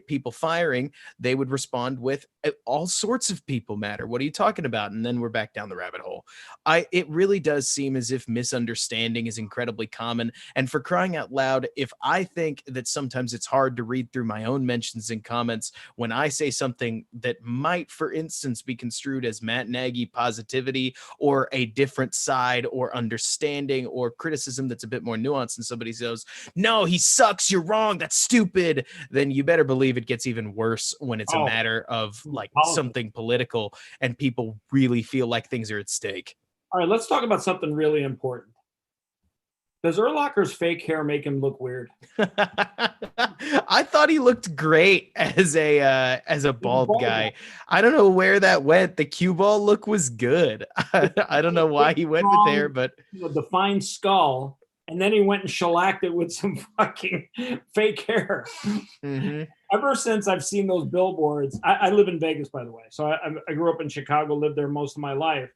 people firing. They would respond with, all sorts of people matter. What are you talking about? And then we're back down the rabbit hole. It really does seem as if misunderstanding is incredibly common. And for crying out loud, if I think that sometimes it's hard to read through my own mentions and comments when I say something that might, for instance, be construed as Matt Nagy positivity or a different side or understanding or criticism that's a bit more nuanced, and somebody says, no, he sucks, you're wrong, that's stupid, then you better believe it gets even worse when it's a matter of like something political and people really feel like things are at stake. All right, let's talk about something really important. Does Urlacher's fake hair make him look weird? I thought he looked great as a bald guy. I don't know where that went. The cue ball look was good. I don't know why he went with hair, but the fine skull, and then he went and shellacked it with some fucking fake hair. Mm-hmm. Ever since I've seen those billboards, I live in Vegas, by the way. So I grew up in Chicago, lived there most of my life.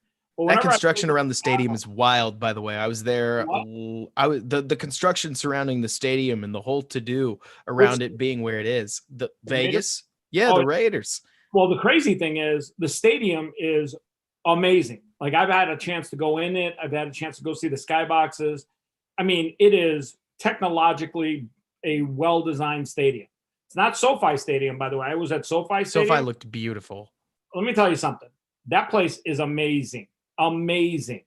That construction around the stadium is wild, by the way. I was there. The construction surrounding the stadium and the whole to-do around it being where it is. The Vegas? Yeah, the Raiders. Well, the crazy thing is the stadium is amazing. Like I've had a chance to go in it. I've had a chance to go see the skyboxes. I mean, it is technologically a well-designed stadium. It's not SoFi Stadium, by the way. I was at SoFi Stadium. SoFi looked beautiful. Let me tell you something. That place is amazing. Amazing.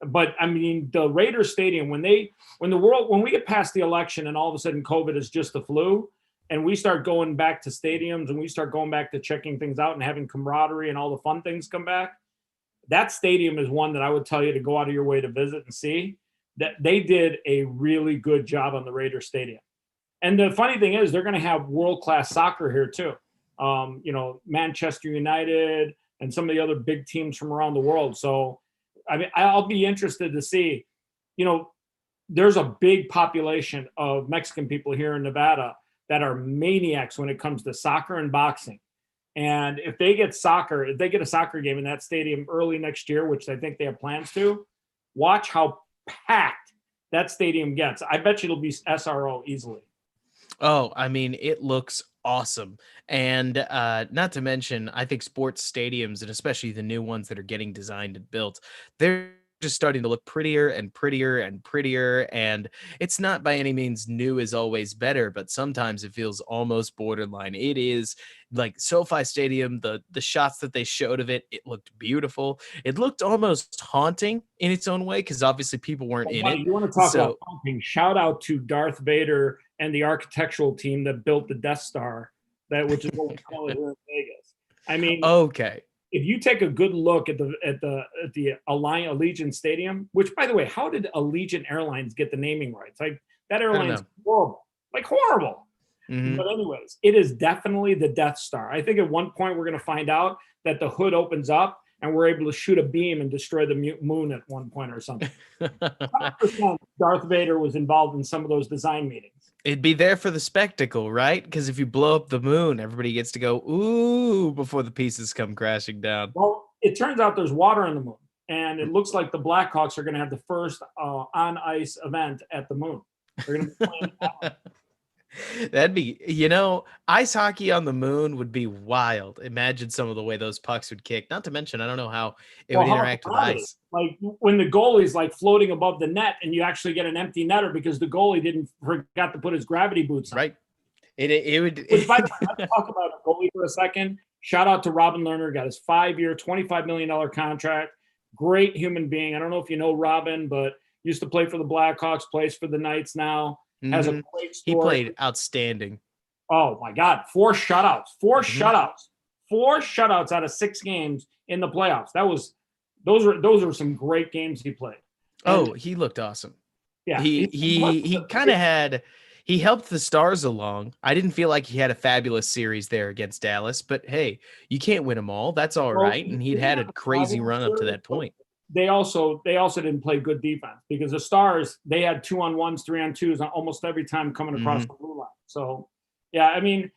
But I mean, the Raiders Stadium, when we get past the election and all of a sudden COVID is just the flu, and we start going back to stadiums and we start going back to checking things out and having camaraderie and all the fun things come back, that stadium is one that I would tell you to go out of your way to visit and see. That they did a really good job on the Raiders Stadium. And the funny thing is, they're going to have world-class soccer here too. Manchester United and some of the other big teams from around the world. So, I mean, I'll be interested to see, there's a big population of Mexican people here in Nevada that are maniacs when it comes to soccer and boxing. And if they get a soccer game in that stadium early next year, which I think they have plans to, watch how packed that stadium gets. I bet you it'll be SRO easily. Oh, I mean, it looks awesome. And not to mention, I think sports stadiums, and especially the new ones that are getting designed and built, they're just starting to look prettier and prettier and prettier. And it's not by any means new is always better, but sometimes it feels almost borderline. It is like SoFi Stadium, the shots that they showed of it, it looked beautiful. It looked almost haunting in its own way because obviously people weren't Well, in buddy, it. you want to talk about So pumping? Shout out to Darth Vader and the architectural team that built the Death Star, which is what we call it here in Vegas. I mean, okay. if you take a good look at the Allegiant Stadium, which by the way, how did Allegiant Airlines get the naming rights? Like that I don't airline's know. horrible, like horrible. Mhm. But anyways, it is definitely the Death Star. I think at one point we're going to find out that the hood opens up and we're able to shoot a beam and destroy the moon at one point or something. 100% Darth Vader was involved in some of those design meetings. It'd be there for the spectacle, right? Because if you blow up the moon, everybody gets to go, ooh, before the pieces come crashing down. Well, it turns out there's water on the moon, and it looks like the Blackhawks are going to have the first on ice event at the moon. They're going to be playing that. That'd be, ice hockey on the moon would be wild. Imagine some of the way those pucks would kick. Not to mention, I don't know how it would Well, interact with ice. like when the goalie's like floating above the net, and you actually get an empty netter because the goalie didn't forgot to put his gravity boots on. Right. It would. Which, by the way, let's talk about a goalie for a second. Shout out to Robin Lerner, got his 5-year, $25 million contract. Great human being. I don't know if you know Robin, but used to play for the Blackhawks, plays for the Knights now. Has a great story. He played outstanding. Oh my God, 4 shutouts, 4 shutouts out of 6 games in the playoffs. Those are some great games he played. And he looked awesome. Yeah, he kind of he helped the Stars along. I didn't feel like he had a fabulous series there against Dallas, but hey, you can't win them all. That's all right. And he'd had a crazy run up to that point. They also didn't play good defense because the Stars, they had 2-on-1s, 3-on-2s almost every time coming across the blue line. So yeah, I mean,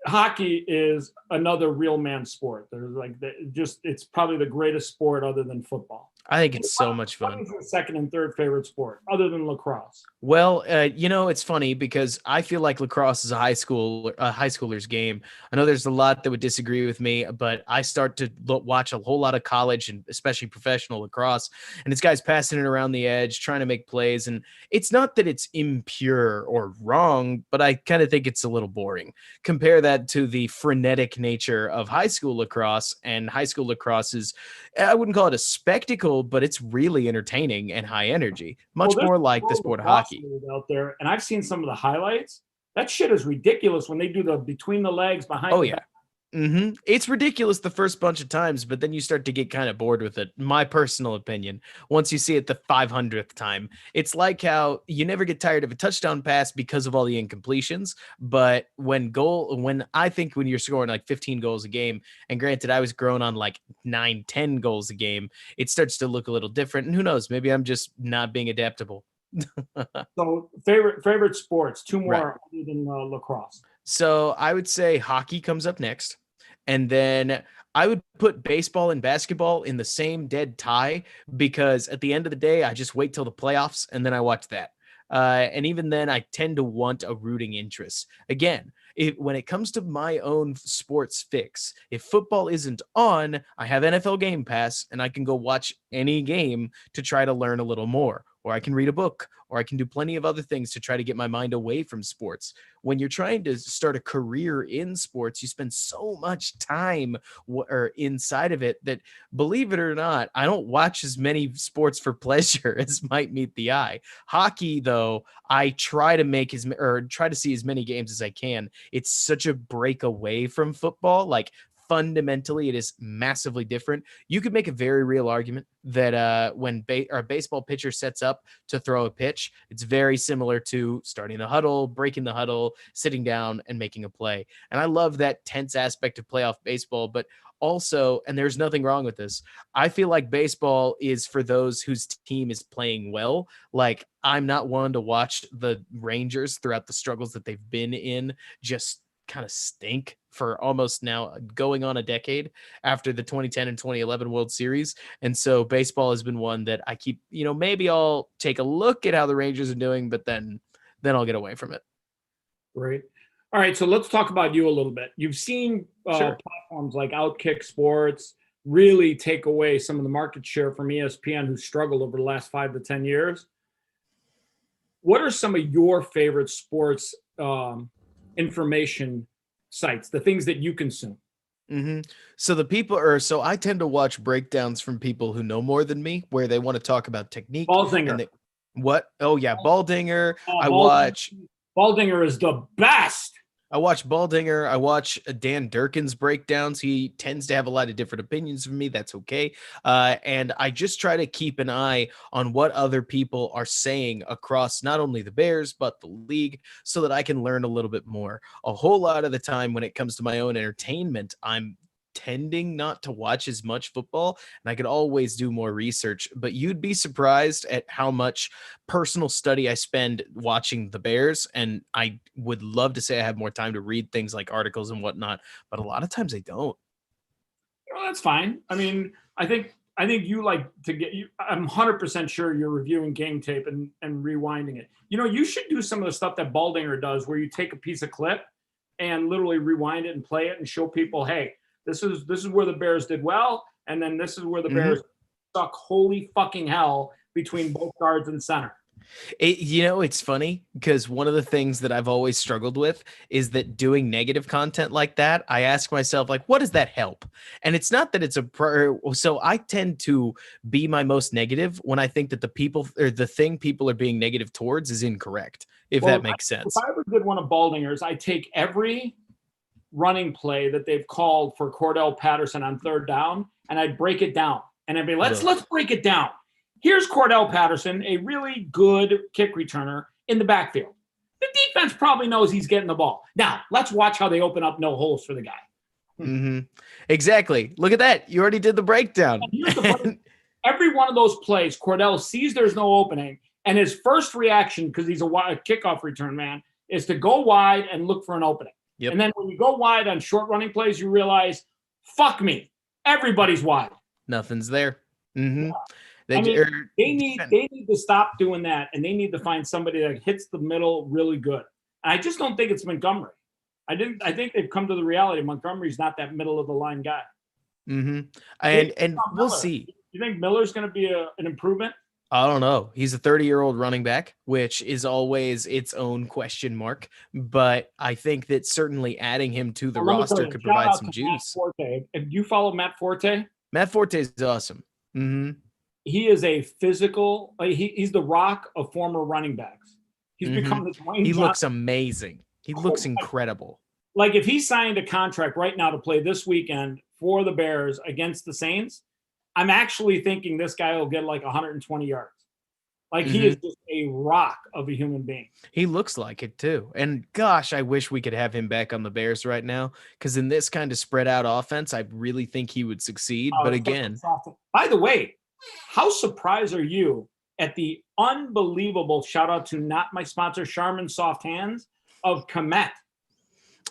hockey is another real man sport. There's it's probably the greatest sport other than football. I think it's so much fun. What is your second and third favorite sport other than lacrosse? Well, it's funny because I feel like lacrosse is a high schooler's game. I know there's a lot that would disagree with me, but I start to watch a whole lot of college and especially professional lacrosse, and it's guys passing it around the edge, trying to make plays. And it's not that it's impure or wrong, but I kind of think it's a little boring. Compare that to the frenetic nature of high school lacrosse, and high school lacrosse is, I wouldn't call it a spectacle, but it's really entertaining and high energy, much more like the sport of hockey. Out there, and I've seen some of the highlights. That shit is ridiculous when they do the between the legs behind. Oh yeah. It's ridiculous the first bunch of times, but then you start to get kind of bored with it. My personal opinion, once you see it the 500th time, it's like how you never get tired of a touchdown pass because of all the incompletions. But when you're scoring like 15 goals a game, and granted, I was growing on like 9-10 goals a game, it starts to look a little different. And who knows, maybe I'm just not being adaptable. So favorite sports, 2 more Right. other than lacrosse. So I would say hockey comes up next. And then I would put baseball and basketball in the same dead tie because at the end of the day, I just wait till the playoffs and then I watch that. And even then, I tend to want a rooting interest. Again, when it comes to my own sports fix, if football isn't on, I have NFL Game Pass and I can go watch any game to try to learn a little more. Or I can read a book, or I can do plenty of other things to try to get my mind away from sports. When you're trying to start a career in sports, you spend so much time or inside of it that, believe it or not, I don't watch as many sports for pleasure as might meet the eye. Hockey, though, I try to see as many games as I can. It's such a break away from football. Like, fundamentally, it is massively different. You could make a very real argument that when a baseball pitcher sets up to throw a pitch, it's very similar to starting the huddle, breaking the huddle, sitting down, and making a play. And I love that tense aspect of playoff baseball, but also, and there's nothing wrong with this, I feel like baseball is for those whose team is playing well. Like, I'm not one to watch the Rangers throughout the struggles that they've been in just kind of stink for almost now going on a decade after the 2010 and 2011 World Series. And so baseball has been one that I keep, maybe I'll take a look at how the Rangers are doing, but then I'll get away from it. Great. All right, so let's talk about you a little bit. You've seen Sure. platforms like Outkick Sports really take away some of the market share from ESPN, who struggled over the last 5 to 10 years. What are some of your favorite sports information sites, the things that you consume? So I tend to watch breakdowns from people who know more than me, where they want to talk about technique and Baldinger. what? Oh yeah, Baldinger. I Baldinger. watch Baldinger is the best. I watch Baldinger. I watch Dan Durkin's breakdowns. He tends to have a lot of different opinions from me. That's okay. And I just try to keep an eye on what other people are saying across not only the Bears, but the league, so that I can learn a little bit more. A whole lot of the time when it comes to my own entertainment, I'm tending not to watch as much football, and I could always do more research, but you'd be surprised at how much personal study I spend watching the Bears. And I would love to say I have more time to read things like articles and whatnot, but a lot of times I don't. Well, that's fine. I mean, I think you like to get you. I'm 100% sure you're reviewing game tape and rewinding it. You should do some of the stuff that Baldinger does, where you take a piece of clip and literally rewind it and play it and show people, hey, this is where the Bears did well, and then this is where the Bears suck holy fucking hell between both guards and center. It's funny because one of the things that I've always struggled with is that doing negative content like that, I ask myself, like, what does that help? And it's not that it's so I tend to be my most negative when I think that the people or the thing people are being negative towards is incorrect, if that makes sense. If I ever did one of Baldinger's, I take every running play that they've called for Cordell Patterson on third down, and I'd break it down. And I'd be, let's break it down. Here's Cordell Patterson, a really good kick returner in the backfield. The defense probably knows he's getting the ball. Now, let's watch how they open up no holes for the guy. Exactly. Look at that. You already did the breakdown. Every one of those plays, Cordell sees there's no opening, and his first reaction, because he's a kickoff return man, is to go wide and look for an opening. Yep. And then when you go wide on short running plays, you realize, fuck me, everybody's wide. Nothing's there. Yeah. They need to stop doing that, and they need to find somebody that hits the middle really good. And I just don't think it's Montgomery. I think they've come to the reality Montgomery's not that middle of the line guy. And we'll see. You think Miller's going to be an improvement? I don't know. He's a 30-year-old running back, which is always its own question mark. But I think that certainly adding him to the roster could provide some juice. Do you follow Matt Forte? Matt Forte is awesome. He is a physical. He's the Rock of former running backs. He's become the Dwayne Johnson. He looks amazing. He looks incredible. Like if he signed a contract right now to play this weekend for the Bears against the Saints, I'm actually thinking this guy will get like 120 yards. Like he is just a rock of a human being. He looks like it too. And gosh, I wish we could have him back on the Bears right now, because in this kind of spread out offense, I really think he would succeed. But again, by the way, how surprised are you at the unbelievable shout out to not my sponsor, Charmin Soft Hands, of Kmet?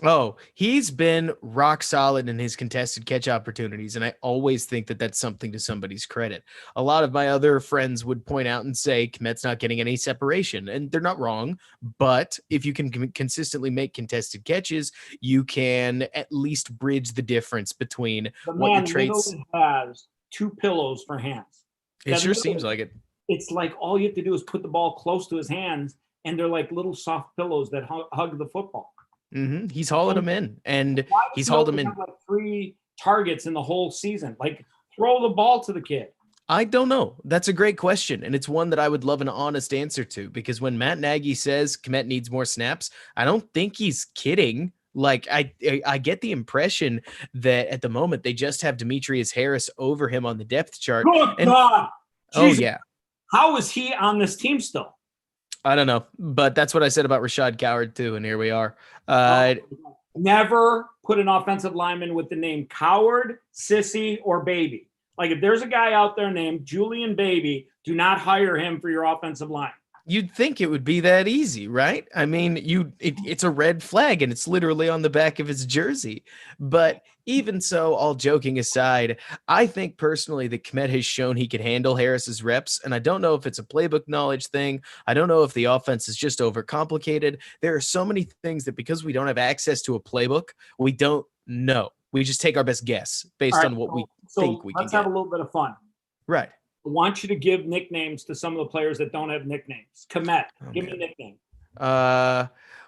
Oh, he's been rock solid in his contested catch opportunities, and I always think that that's something to somebody's credit. A lot of my other friends would point out and say Kmet's not getting any separation, and they're not wrong, but if you can consistently make contested catches, you can at least bridge the difference between what your traits. Has 2 pillows for hands. It sure seems like it. It's like all you have to do is put the ball close to his hands, and they're like little soft pillows that hug the football. He's hauling them in, and he's hauled them in. Like 3 targets in the whole season. Like, throw the ball to the kid. I don't know. That's a great question, and it's one that I would love an honest answer to, because when Matt Nagy says Kmet needs more snaps, I don't think he's kidding. Like, I get the impression that at the moment they just have Demetrius Harris over him on the depth chart. Good God. Oh, yeah. How is he on this team still? I don't know, but that's what I said about Rashad Coward too, and here we are. Never put an offensive lineman with the name Coward, Sissy, or Baby. Like if there's a guy out there named Julian Baby, do not hire him for your offensive line. You'd think it would be that easy, right? I mean, it's a red flag and it's literally on the back of his jersey. But even so, all joking aside, I think personally that Kmet has shown he can handle Harris's reps. And I don't know if it's a playbook knowledge thing. I don't know if the offense is just overcomplicated. There are so many things that because we don't have access to a playbook, we don't know. We just take our best guess All based right, on what we so think we can let's have get. a little bit of fun. Right. I want you to give nicknames to some of the players that don't have nicknames. Komet, give me a nickname.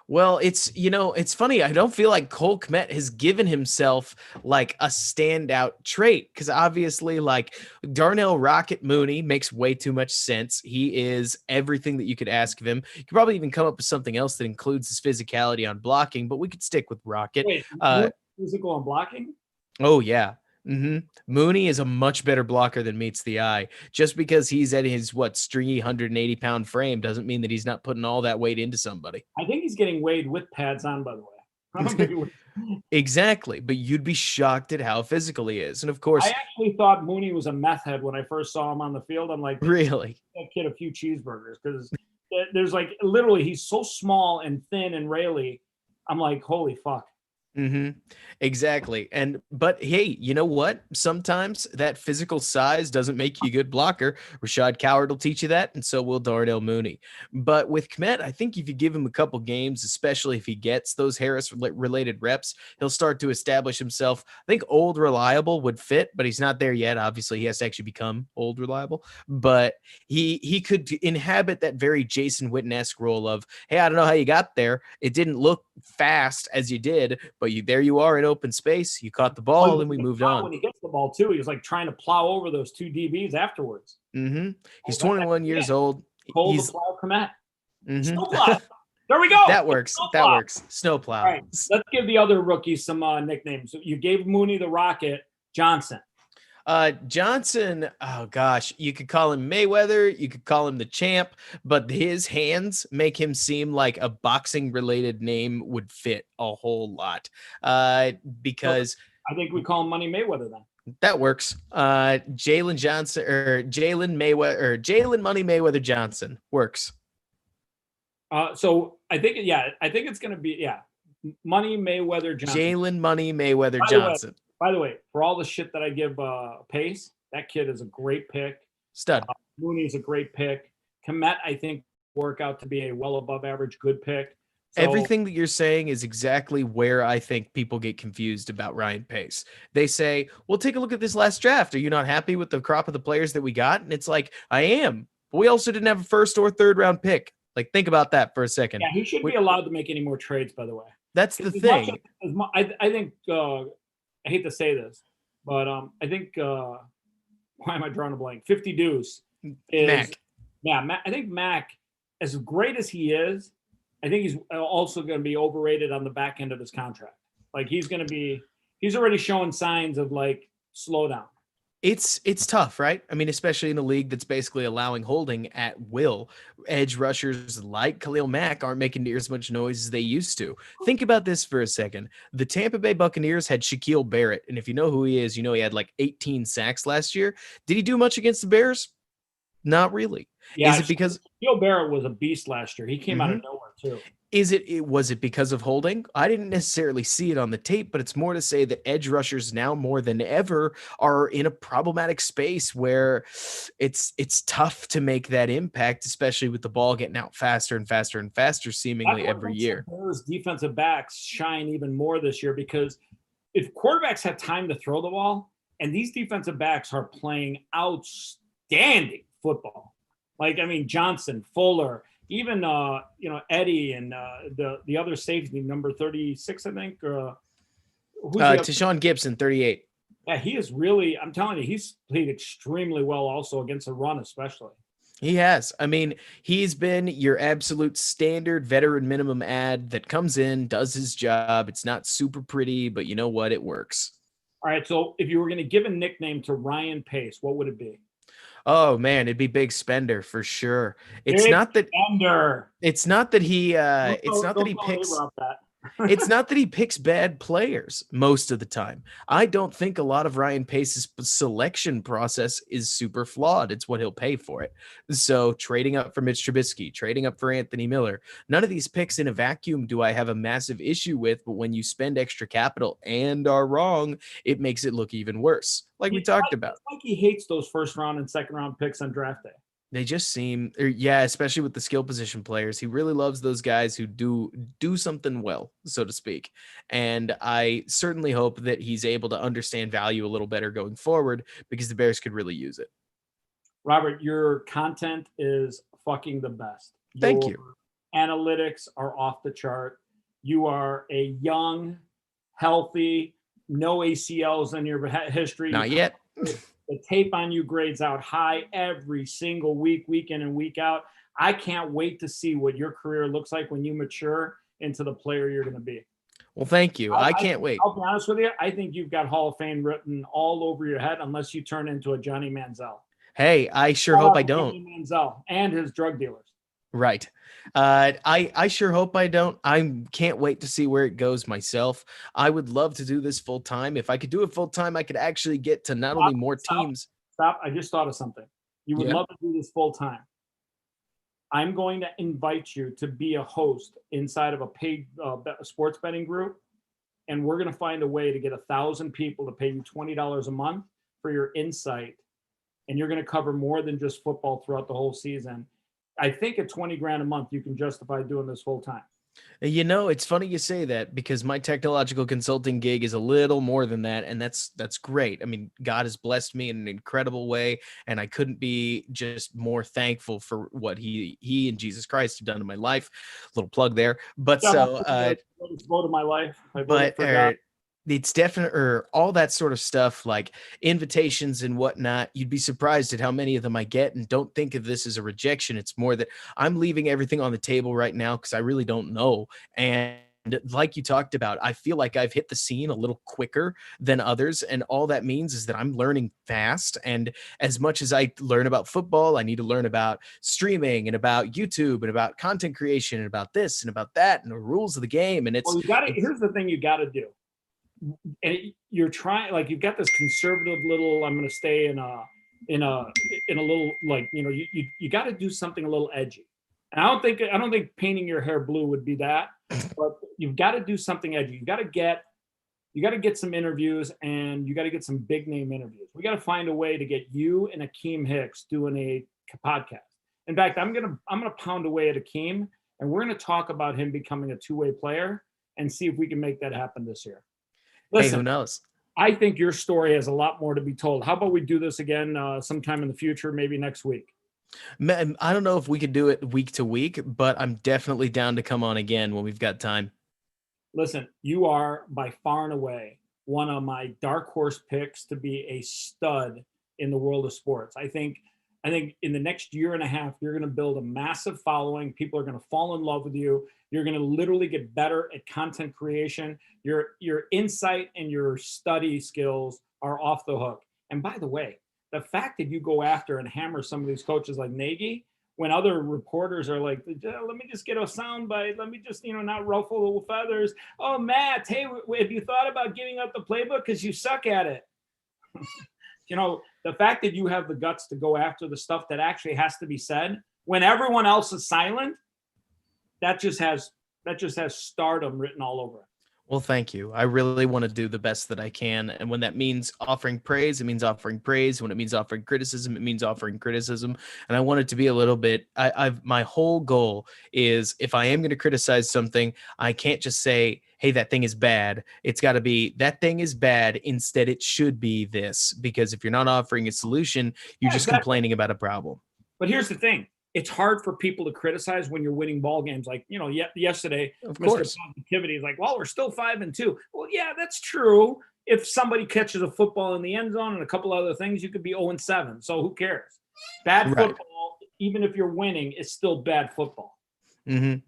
Well, it's funny. I don't feel like Cole Kmet has given himself like a standout trait because obviously, like Darnell Rocket Mooney makes way too much sense. He is everything that you could ask of him. You could probably even come up with something else that includes his physicality on blocking, but we could stick with Rocket. Wait, physical and blocking? Oh yeah. Mooney is a much better blocker than meets the eye. Just because he's at his stringy 180-pound frame doesn't mean that he's not putting all that weight into somebody. I think he's getting weighed with pads on, by the way. Exactly, but you'd be shocked at how physical he is. And of course, I actually thought Mooney was a meth head when I first saw him on the field. I'm like, really? That kid a few cheeseburgers because there's like literally he's so small and thin and raily. I'm like, holy fuck. Exactly. But hey, you know what? Sometimes that physical size doesn't make you a good blocker. Rashad Coward will teach you that, and so will Darnell Mooney. But with Kmet, I think if you give him a couple games, especially if he gets those Harris related reps, he'll start to establish himself. I think old reliable would fit, but he's not there yet. Obviously, he has to actually become old reliable. But he could inhabit that very Jason Witten-esque role of, hey, I don't know how you got there. It didn't look fast as you did, but there you are in open space. You caught the ball, and we moved on. When he gets the ball too, he was like trying to plow over those two DBs afterwards. He's 21 years old. He's plow Kmet. Snowplow. There we go. That works. That works. Snowplow. All right, let's give the other rookies some nicknames. You gave Mooney the Rocket. Johnson. Johnson, oh gosh, you could call him Mayweather, you could call him the champ, but his hands make him seem like a boxing related name would fit a whole lot. Because I think we call him Money Mayweather then. That works. Jalen Johnson or Jalen Mayweather or Jalen Money Mayweather Johnson works. So I think it's going to be, Money Mayweather Johnson. Jalen Money Mayweather Johnson. By the way, for all the shit that I give Pace, that kid is a great pick. Stud. Mooney's a great pick. Kmet, I think, work out to be a well above average good pick. So, everything that you're saying is exactly where I think people get confused about Ryan Pace. They say, well, take a look at this last draft. Are you not happy with the crop of the players that we got? And it's like, I am. But we also didn't have a first or third round pick. Like, think about that for a second. Yeah, he shouldn't be allowed to make any more trades, by the way. That's the thing. I think I hate to say this, but I think why am I drawing a blank? 50 Deuce is Mac. Yeah, I think Mac, as great as he is, I think he's also going to be overrated on the back end of his contract. Like he's already showing signs of like slowdown. It's tough, right? I mean, especially in a league that's basically allowing holding at will. Edge rushers like Khalil Mack aren't making near as much noise as they used to. Think about this for a second. The Tampa Bay Buccaneers had Shaquille Barrett, and if you know who he is, you know he had like 18 sacks last year. Did he do much against the Bears? Not really. Yeah, is it because Shaquille Barrett was a beast last year? He came out of nowhere too. Was it because of holding? I didn't necessarily see it on the tape, but it's more to say that edge rushers now more than ever are in a problematic space where it's tough to make that impact, especially with the ball getting out faster and faster and faster seemingly every year. Those defensive backs shine even more this year because if quarterbacks have time to throw the ball, and these defensive backs are playing outstanding football. Like, I mean, Johnson, Fuller, even Eddie and the other safety, number 36, I think. Tashawn Gibson, 38. Yeah, he is really. I'm telling you, he's played extremely well, also against the run, especially. He has. I mean, he's been your absolute standard veteran minimum ad that comes in, does his job. It's not super pretty, but you know what? It works. All right. So, if you were going to give a nickname to Ryan Pace, what would it be? Oh man, it'd be Big Spender for sure. It's not that he picks. It's not that he picks bad players most of the time. I don't think a lot of Ryan Pace's selection process is super flawed. It's what he'll pay for it. So trading up for Mitch Trubisky, trading up for Anthony Miller, none of these picks in a vacuum do I have a massive issue with. But when you spend extra capital and are wrong, it makes it look even worse. Like we talked about. It's like he hates those first round and second round picks on draft day. They just seem, yeah, especially with the skill position players. He really loves those guys who do something well, so to speak. And I certainly hope that he's able to understand value a little better going forward because the Bears could really use it. Robert, your content is fucking the best. Thank your you. Analytics are off the chart. You are a young, healthy, no ACLs in your history. Not yet. The tape on you grades out high every single week, week in and week out. I can't wait to see what your career looks like when you mature into the player you're going to be. Well, thank you. I can't wait. I'll be honest with you. I think you've got Hall of Fame written all over your head unless you turn into a Johnny Manziel. Hey, I sure hope I don't. Johnny Manziel and his drug dealers. Right. I sure hope I don't. I can't wait to see where it goes myself. I would love to do this full time. If I could do it full time, I could actually get to not only more teams. Stop. I just thought of something. You would love to do this full time. I'm going to invite you to be a host inside of a paid sports betting group. And we're going to find a way to get 1,000 people to pay you $20 a month for your insight. And you're going to cover more than just football throughout the whole season. I think at 20 grand a month, you can justify doing this full time. You know, it's funny you say that because my technological consulting gig is a little more than that. And that's great. I mean, God has blessed me in an incredible way. And I couldn't be just more thankful for what he and Jesus Christ have done in my life. Little plug there. But so, vote of my life. I voted for God. It's definite or all that sort of stuff like invitations and whatnot. You'd be surprised at how many of them I get, and don't think of this as a rejection. It's more that I'm leaving everything on the table right now because I really don't know. And like you talked about, I feel like I've hit the scene a little quicker than others. And all that means is that I'm learning fast. And as much as I learn about football, I need to learn about streaming and about YouTube and about content creation and about this and about that and the rules of the game. And here's the thing you got to do. And you're trying, like, you've got this conservative little, I'm going to stay in a little, like, you know, you got to do something a little edgy. And I don't think painting your hair blue would be that, but you've got to do something edgy. You got to get some interviews, and you got to get some big name interviews. We got to find a way to get you and Akeem Hicks doing a podcast. In fact, I'm going to pound away at Akeem, and we're going to talk about him becoming a two-way player and see if we can make that happen this year. Listen, hey, who knows? I think your story has a lot more to be told. How about we do this again sometime in the future, maybe next week? I don't know if we could do it week to week, but I'm definitely down to come on again when we've got time. Listen, you are by far and away one of my dark horse picks to be a stud in the world of sports. I think in the next year and a half, you're going to build a massive following. People are going to fall in love with you. You're going to literally get better at content creation. Your insight and your study skills are off the hook. And by the way, the fact that you go after and hammer some of these coaches like Nagy, when other reporters are like, let me just get a sound bite. Let me just, not ruffle the feathers. Oh, Matt, hey, have you thought about giving up the playbook because you suck at it? The fact that you have the guts to go after the stuff that actually has to be said when everyone else is silent, that just has stardom written all over it. Well, thank you. I really want to do the best that I can. And when that means offering praise, it means offering praise. When it means offering criticism, it means offering criticism. And I want it to be a little bit, my whole goal is if I am going to criticize something, I can't just say, hey, that thing is bad. It's got to be that thing is bad. Instead, it should be this, because if you're not offering a solution, you're just complaining about a problem. But here's the thing. It's hard for people to criticize when you're winning ball games. Like, yesterday, Mr. Positivity is like, well, we're still 5-2. Well, yeah, that's true. If somebody catches a football in the end zone and a couple other things, you could be 0-7. So who cares? Bad football, even if you're winning, is still bad football. Mm-hmm.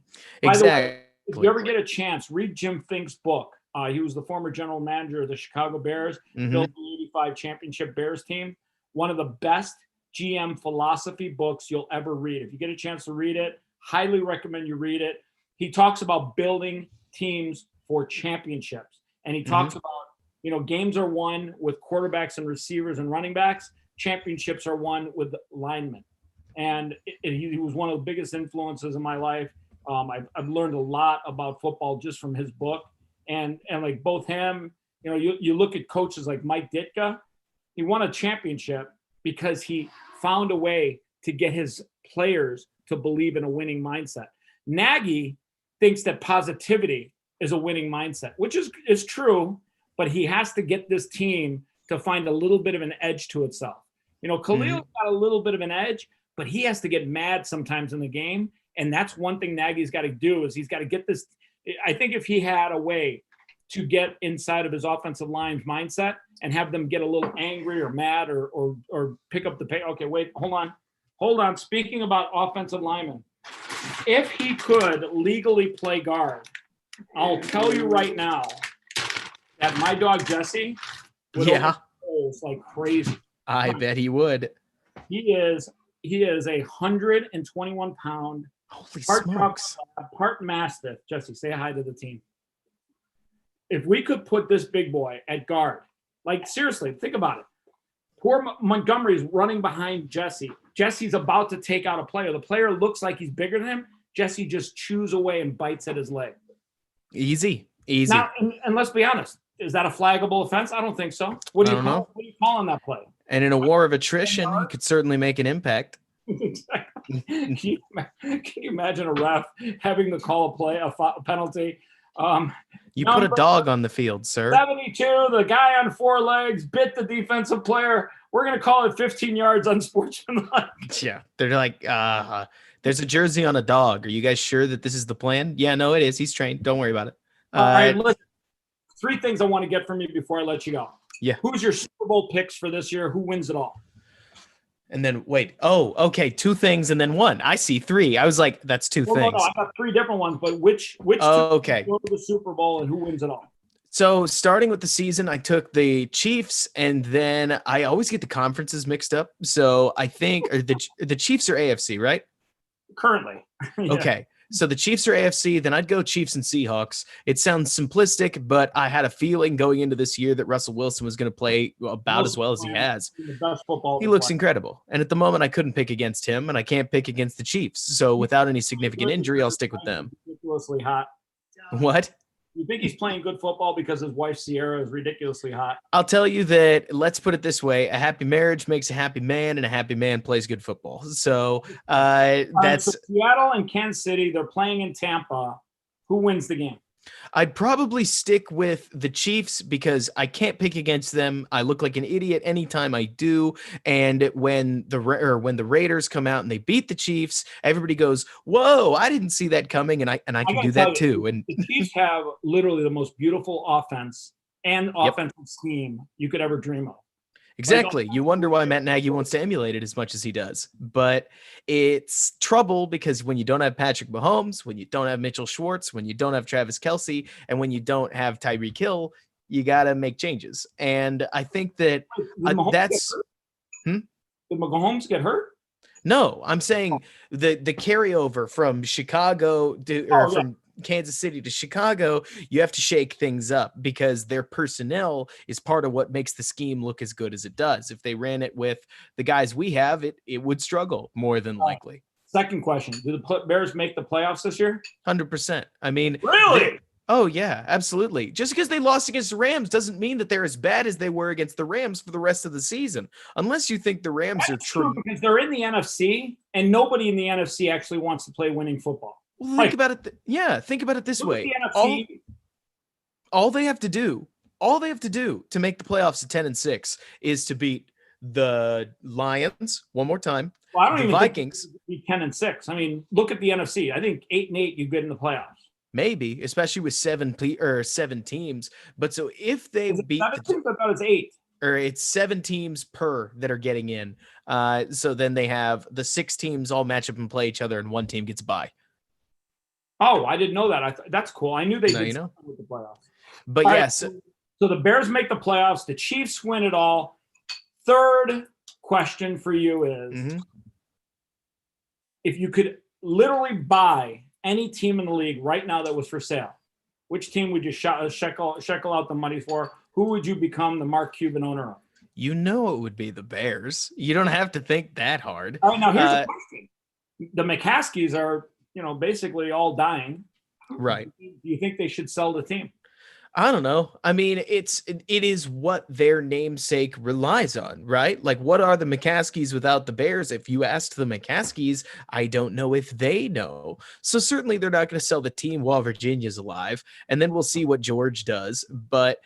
Exactly. Way, if you ever get a chance, read Jim Fink's book. He was the former general manager of the Chicago Bears, built the 85 championship Bears team. One of the best GM philosophy books you'll ever read. If you get a chance to read it, highly recommend you read it. he talks about building teams for championships. And he talks about, games are won with quarterbacks and receivers and running backs. Championships are won with linemen. And he was one of the biggest influences in my life. I've learned a lot about football just from his book. And like both him, you look at coaches like Mike Ditka, he won a championship because he found a way to get his players to believe in a winning mindset. Nagy thinks that positivity is a winning mindset, which is true, but he has to get this team to find a little bit of an edge to itself. Khalil got a little bit of an edge, but he has to get mad sometimes in the game. And that's one thing Nagy's got to do is he's got to get this. I think if he had a way to get inside of his offensive line's mindset and have them get a little angry or mad or pick up the pace. Okay, wait, hold on. Speaking about offensive linemen, if he could legally play guard, I'll tell you right now that my dog Jesse would goals like crazy. I bet he would. He is a 121-pound holy smokes, part mastiff. Jesse, say hi to the team. If we could put this big boy at guard, like seriously, think about it. Poor Montgomery's running behind Jesse. Jesse's about to take out a player. The player looks like he's bigger than him. Jesse just chews away and bites at his leg. Easy. Now, and let's be honest, is that a flaggable offense? I don't think so. What do you call on that play? And in a war of attrition, he could certainly make an impact. Exactly. Can you imagine a ref having to call a penalty? You put a dog on the field, sir. 72, the guy on four legs bit the defensive player. We're going to call it 15 yards unsportsmanlike. Yeah, they're like, there's a jersey on a dog. Are you guys sure that this is the plan? Yeah, no, it is. He's trained. Don't worry about it. All right, listen. 3 things I want to get from you before I let you go. Yeah. Who's your Super Bowl picks for this year? Who wins it all? And then wait. Oh, okay. 2 things and then 1. I see 3. I was like, that's 2 things. No, I got 3 different ones, but which okay. go to the Super Bowl and who wins it all? So starting with the season, I took the Chiefs, and then I always get the conferences mixed up. So I think the Chiefs are AFC, right? Currently. Yeah. Okay. So the Chiefs are AFC, then I'd go Chiefs and Seahawks. It sounds simplistic, but I had a feeling going into this year that Russell Wilson was going to play about as well as he has. The best football he looks incredible. And at the moment, I couldn't pick against him, and I can't pick against the Chiefs. So without any significant injury, I'll stick with them. Ridiculously hot. What? You think he's playing good football because his wife Sierra is ridiculously hot? I'll tell you that, let's put it this way. A happy marriage makes a happy man, and a happy man plays good football. So that's so Seattle and Kansas City. They're playing in Tampa. Who wins the game? I'd probably stick with the Chiefs because I can't pick against them. I look like an idiot anytime I do. And when the Raiders come out and they beat the Chiefs, everybody goes, "Whoa, I didn't see that coming," and I can do that too. And the Chiefs have literally the most beautiful offense and offensive scheme you could ever dream of. Exactly. You wonder why Matt Nagy wants to emulate it as much as he does. But it's trouble because when you don't have Patrick Mahomes, when you don't have Mitchell Schwartz, when you don't have Travis Kelce, and when you don't have Tyreek Hill, you got to make changes. And I think that that's – Did Mahomes get hurt? No, I'm saying the carryover from Chicago from Kansas City to Chicago, you have to shake things up because their personnel is part of what makes the scheme look as good as it does. If they ran it with the guys we have, it would struggle more than likely. Second question. Do the Bears make the playoffs this year? 100%. I mean, really? Oh, yeah, absolutely. Just because they lost against the Rams doesn't mean that they're as bad as they were against the Rams for the rest of the season. Unless you think the Rams are true. Because they're in the NFC, and nobody in the NFC actually wants to play winning football. Well, think about it. Think about it this way. All they have to do to make the playoffs at 10-6 is to beat the Lions one more time. Well, I don't even Vikings think 10-6. I mean, look at the NFC. I think 8-8, you get in the playoffs. Maybe, especially with 7 teams. But so if they beat, I thought it's 8. Or it's 7 teams per that are getting in. So then they have the 6 teams all match up and play each other, and one team gets a bye. Oh, I didn't know that. That's cool. I knew they did something with the playoffs. But all yes. Right, so the Bears make the playoffs. The Chiefs win it all. Third question for you is, if you could literally buy any team in the league right now that was for sale, which team would you shekel out the money for? Who would you become the Mark Cuban owner of? You know it would be the Bears. You don't have to think that hard. All right, now here's the question. The McCaskies are, basically all dying. Right. Do you think they should sell the team? I don't know. I mean, it is what their namesake relies on, right? Like, what are the McCaskies without the Bears? If you asked the McCaskies, I don't know if they know. So certainly they're not going to sell the team while Virginia's alive, and then we'll see what George does. But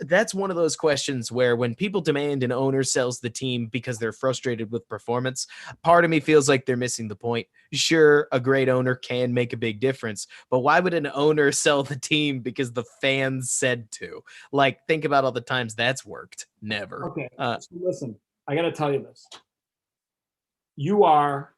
that's one of those questions where when people demand an owner sells the team because they're frustrated with performance, part of me feels like they're missing the point. Sure, a great owner can make a big difference, but why would an owner sell the team because the fans said to? Like, think about all the times that's worked. Never. Okay. So listen, I got to tell you this. You are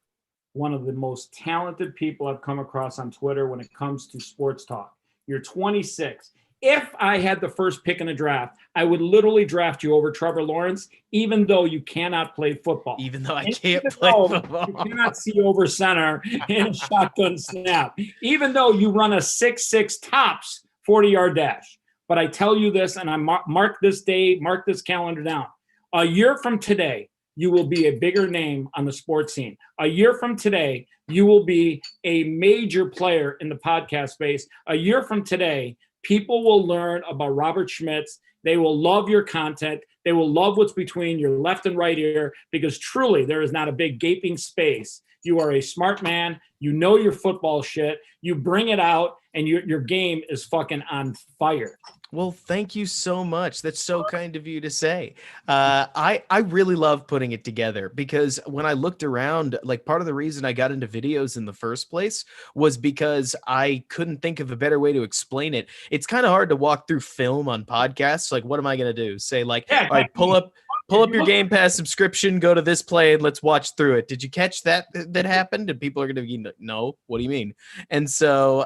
one of the most talented people I've come across on Twitter when it comes to sports talk. You're 26. If I had the first pick in the draft, I would literally draft you over Trevor Lawrence, even though you cannot play football. Even though I can't play football. You cannot see over center in a shotgun snap. Even though you run a 6'6" tops 40-yard dash. But I tell you this, and I mark this day, mark this calendar down. A year from today, you will be a bigger name on the sports scene. A year from today, you will be a major player in the podcast space. A year from today, people will learn about Robert Schmitz. They will love your content. They will love what's between your left and right ear, because truly there is not a big gaping space. You are a smart man. You know your football shit. You bring it out, and your game is fucking on fire. Well, thank you so much. That's so kind of you to say. I really love putting it together, because when I looked around, like, part of the reason I got into videos in the first place was because I couldn't think of a better way to explain it. It's kind of hard to walk through film on podcasts. Like, what am I going to do? Say like, all right, pull up your Game Pass subscription, go to this play, and let's watch through it. Did you catch that happened? And people are going to be, no, what do you mean? And so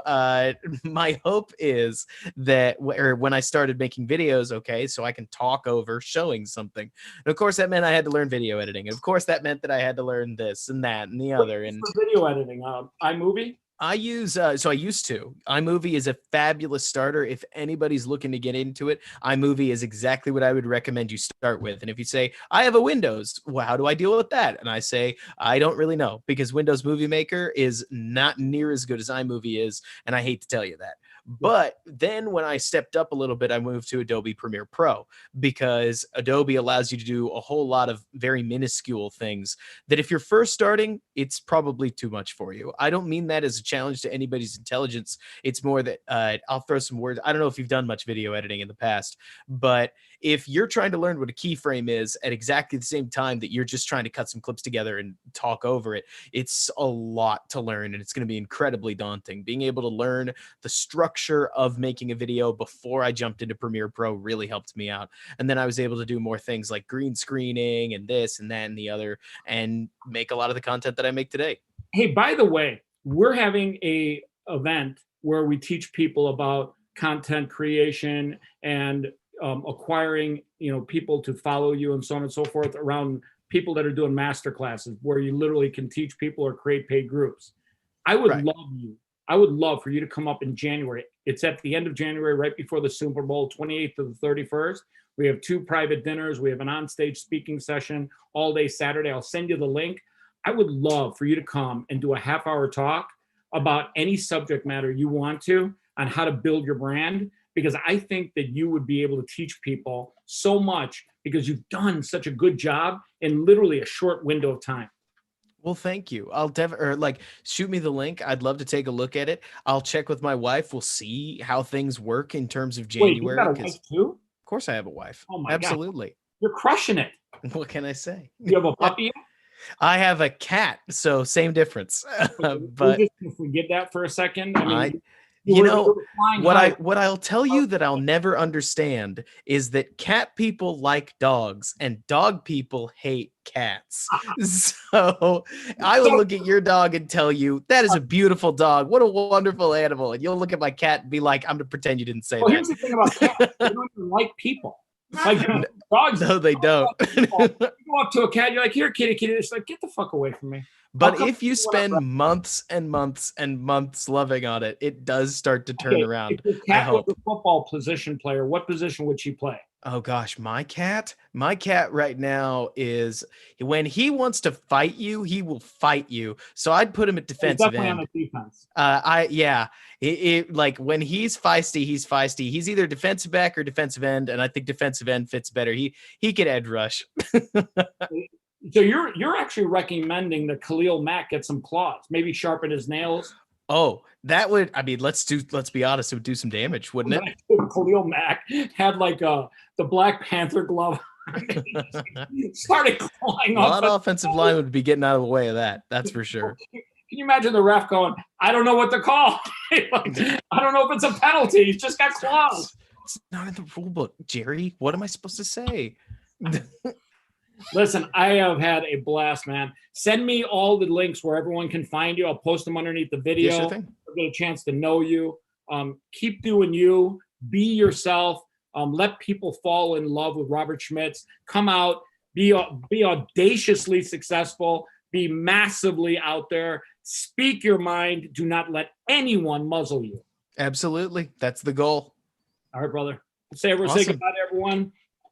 my hope is that when I started making videos, okay, so I can talk over showing something. And of course, that meant I had to learn video editing. And of course, that meant that I had to learn this and that and the other. And video editing, iMovie? I use, so I used to. iMovie is a fabulous starter. If anybody's looking to get into it, iMovie is exactly what I would recommend you start with. And if you say, I have a Windows, well, how do I deal with that? And I say, I don't really know, because Windows Movie Maker is not near as good as iMovie is. And I hate to tell you that. But then when I stepped up a little bit, I moved to Adobe Premiere Pro, because Adobe allows you to do a whole lot of very minuscule things that if you're first starting, it's probably too much for you. I don't mean that as a challenge to anybody's intelligence. It's more that I'll throw some words. I don't know if you've done much video editing in the past, but if you're trying to learn what a keyframe is at exactly the same time that you're just trying to cut some clips together and talk over it, it's a lot to learn, and it's going to be incredibly daunting. Being able to learn the structure of making a video before I jumped into Premiere Pro really helped me out. And then I was able to do more things like green screening and this and that and the other, and make a lot of the content that I make today. Hey, by the way, we're having a event where we teach people about content creation and acquiring, people to follow you and so on and so forth, around people that are doing master classes where you literally can teach people or create paid groups. I would love for you to come up in January. It's at the end of January, right before the Super Bowl, 28th to the 31st. We have 2 private dinners. We have an onstage speaking session all day Saturday. I'll send you the link. I would love for you to come and do a half-hour talk about any subject matter you want to on how to build your brand, because I think that you would be able to teach people so much, because you've done such a good job in literally a short window of time. Well, thank you. I'll shoot me the link. I'd love to take a look at it. I'll check with my wife. We'll see how things work in terms of January. Wait, you got a wife too? Of course I have a wife. Oh my Absolutely. God. You're crushing it. What can I say? You have a puppy? I have a cat, so same difference. But we're just gonna forget that for a second. What I'll tell you that I'll never understand is that cat people like dogs and dog people hate cats. So I will look at your dog and tell you that is a beautiful dog. What a wonderful animal. And you'll look at my cat and be like, I'm gonna pretend you didn't say that. Here's the thing about cats. They don't even like people. Like dogs. No, they don't. You go up to a cat, you're like, here, kitty. It's like, get the fuck away from me. How But come if you you wanna spend months and months and months loving on it, it does start to turn Okay, if around. your I cat was hope. a football position player, what position would she play? Oh gosh, my cat right now is when he wants to fight you, he will fight you. So I'd put him at He's defensive definitely on end. the defense. I yeah, like when he's feisty, he's feisty. He's either defensive back or defensive end, and I think defensive end fits better. He could edge rush. So you're actually recommending that Khalil Mack get some claws, maybe sharpen his nails. Oh, that would, I mean, let's be honest, it would do some damage, wouldn't it? Khalil Mack had like the Black Panther glove. He started clawing A lot up. of offensive line would be getting out of the way of that. That's for sure. Can you imagine the ref going, I don't know what to call. Like, I don't know if it's a penalty. He's just got claws. It's not in the rule book, Jerry. What am I supposed to say? Listen, I have had a blast, man. Send me all the links where everyone can find you. I'll post them underneath the video. Yeah, sure thing. I'll get a chance to know you. Keep doing you. Be yourself. Let people fall in love with Robert Schmitz. Come out. Be audaciously successful. Be massively out there. Speak your mind. Do not let anyone muzzle you. Absolutely. That's the goal. All right, brother. Say Awesome. goodbye to everyone.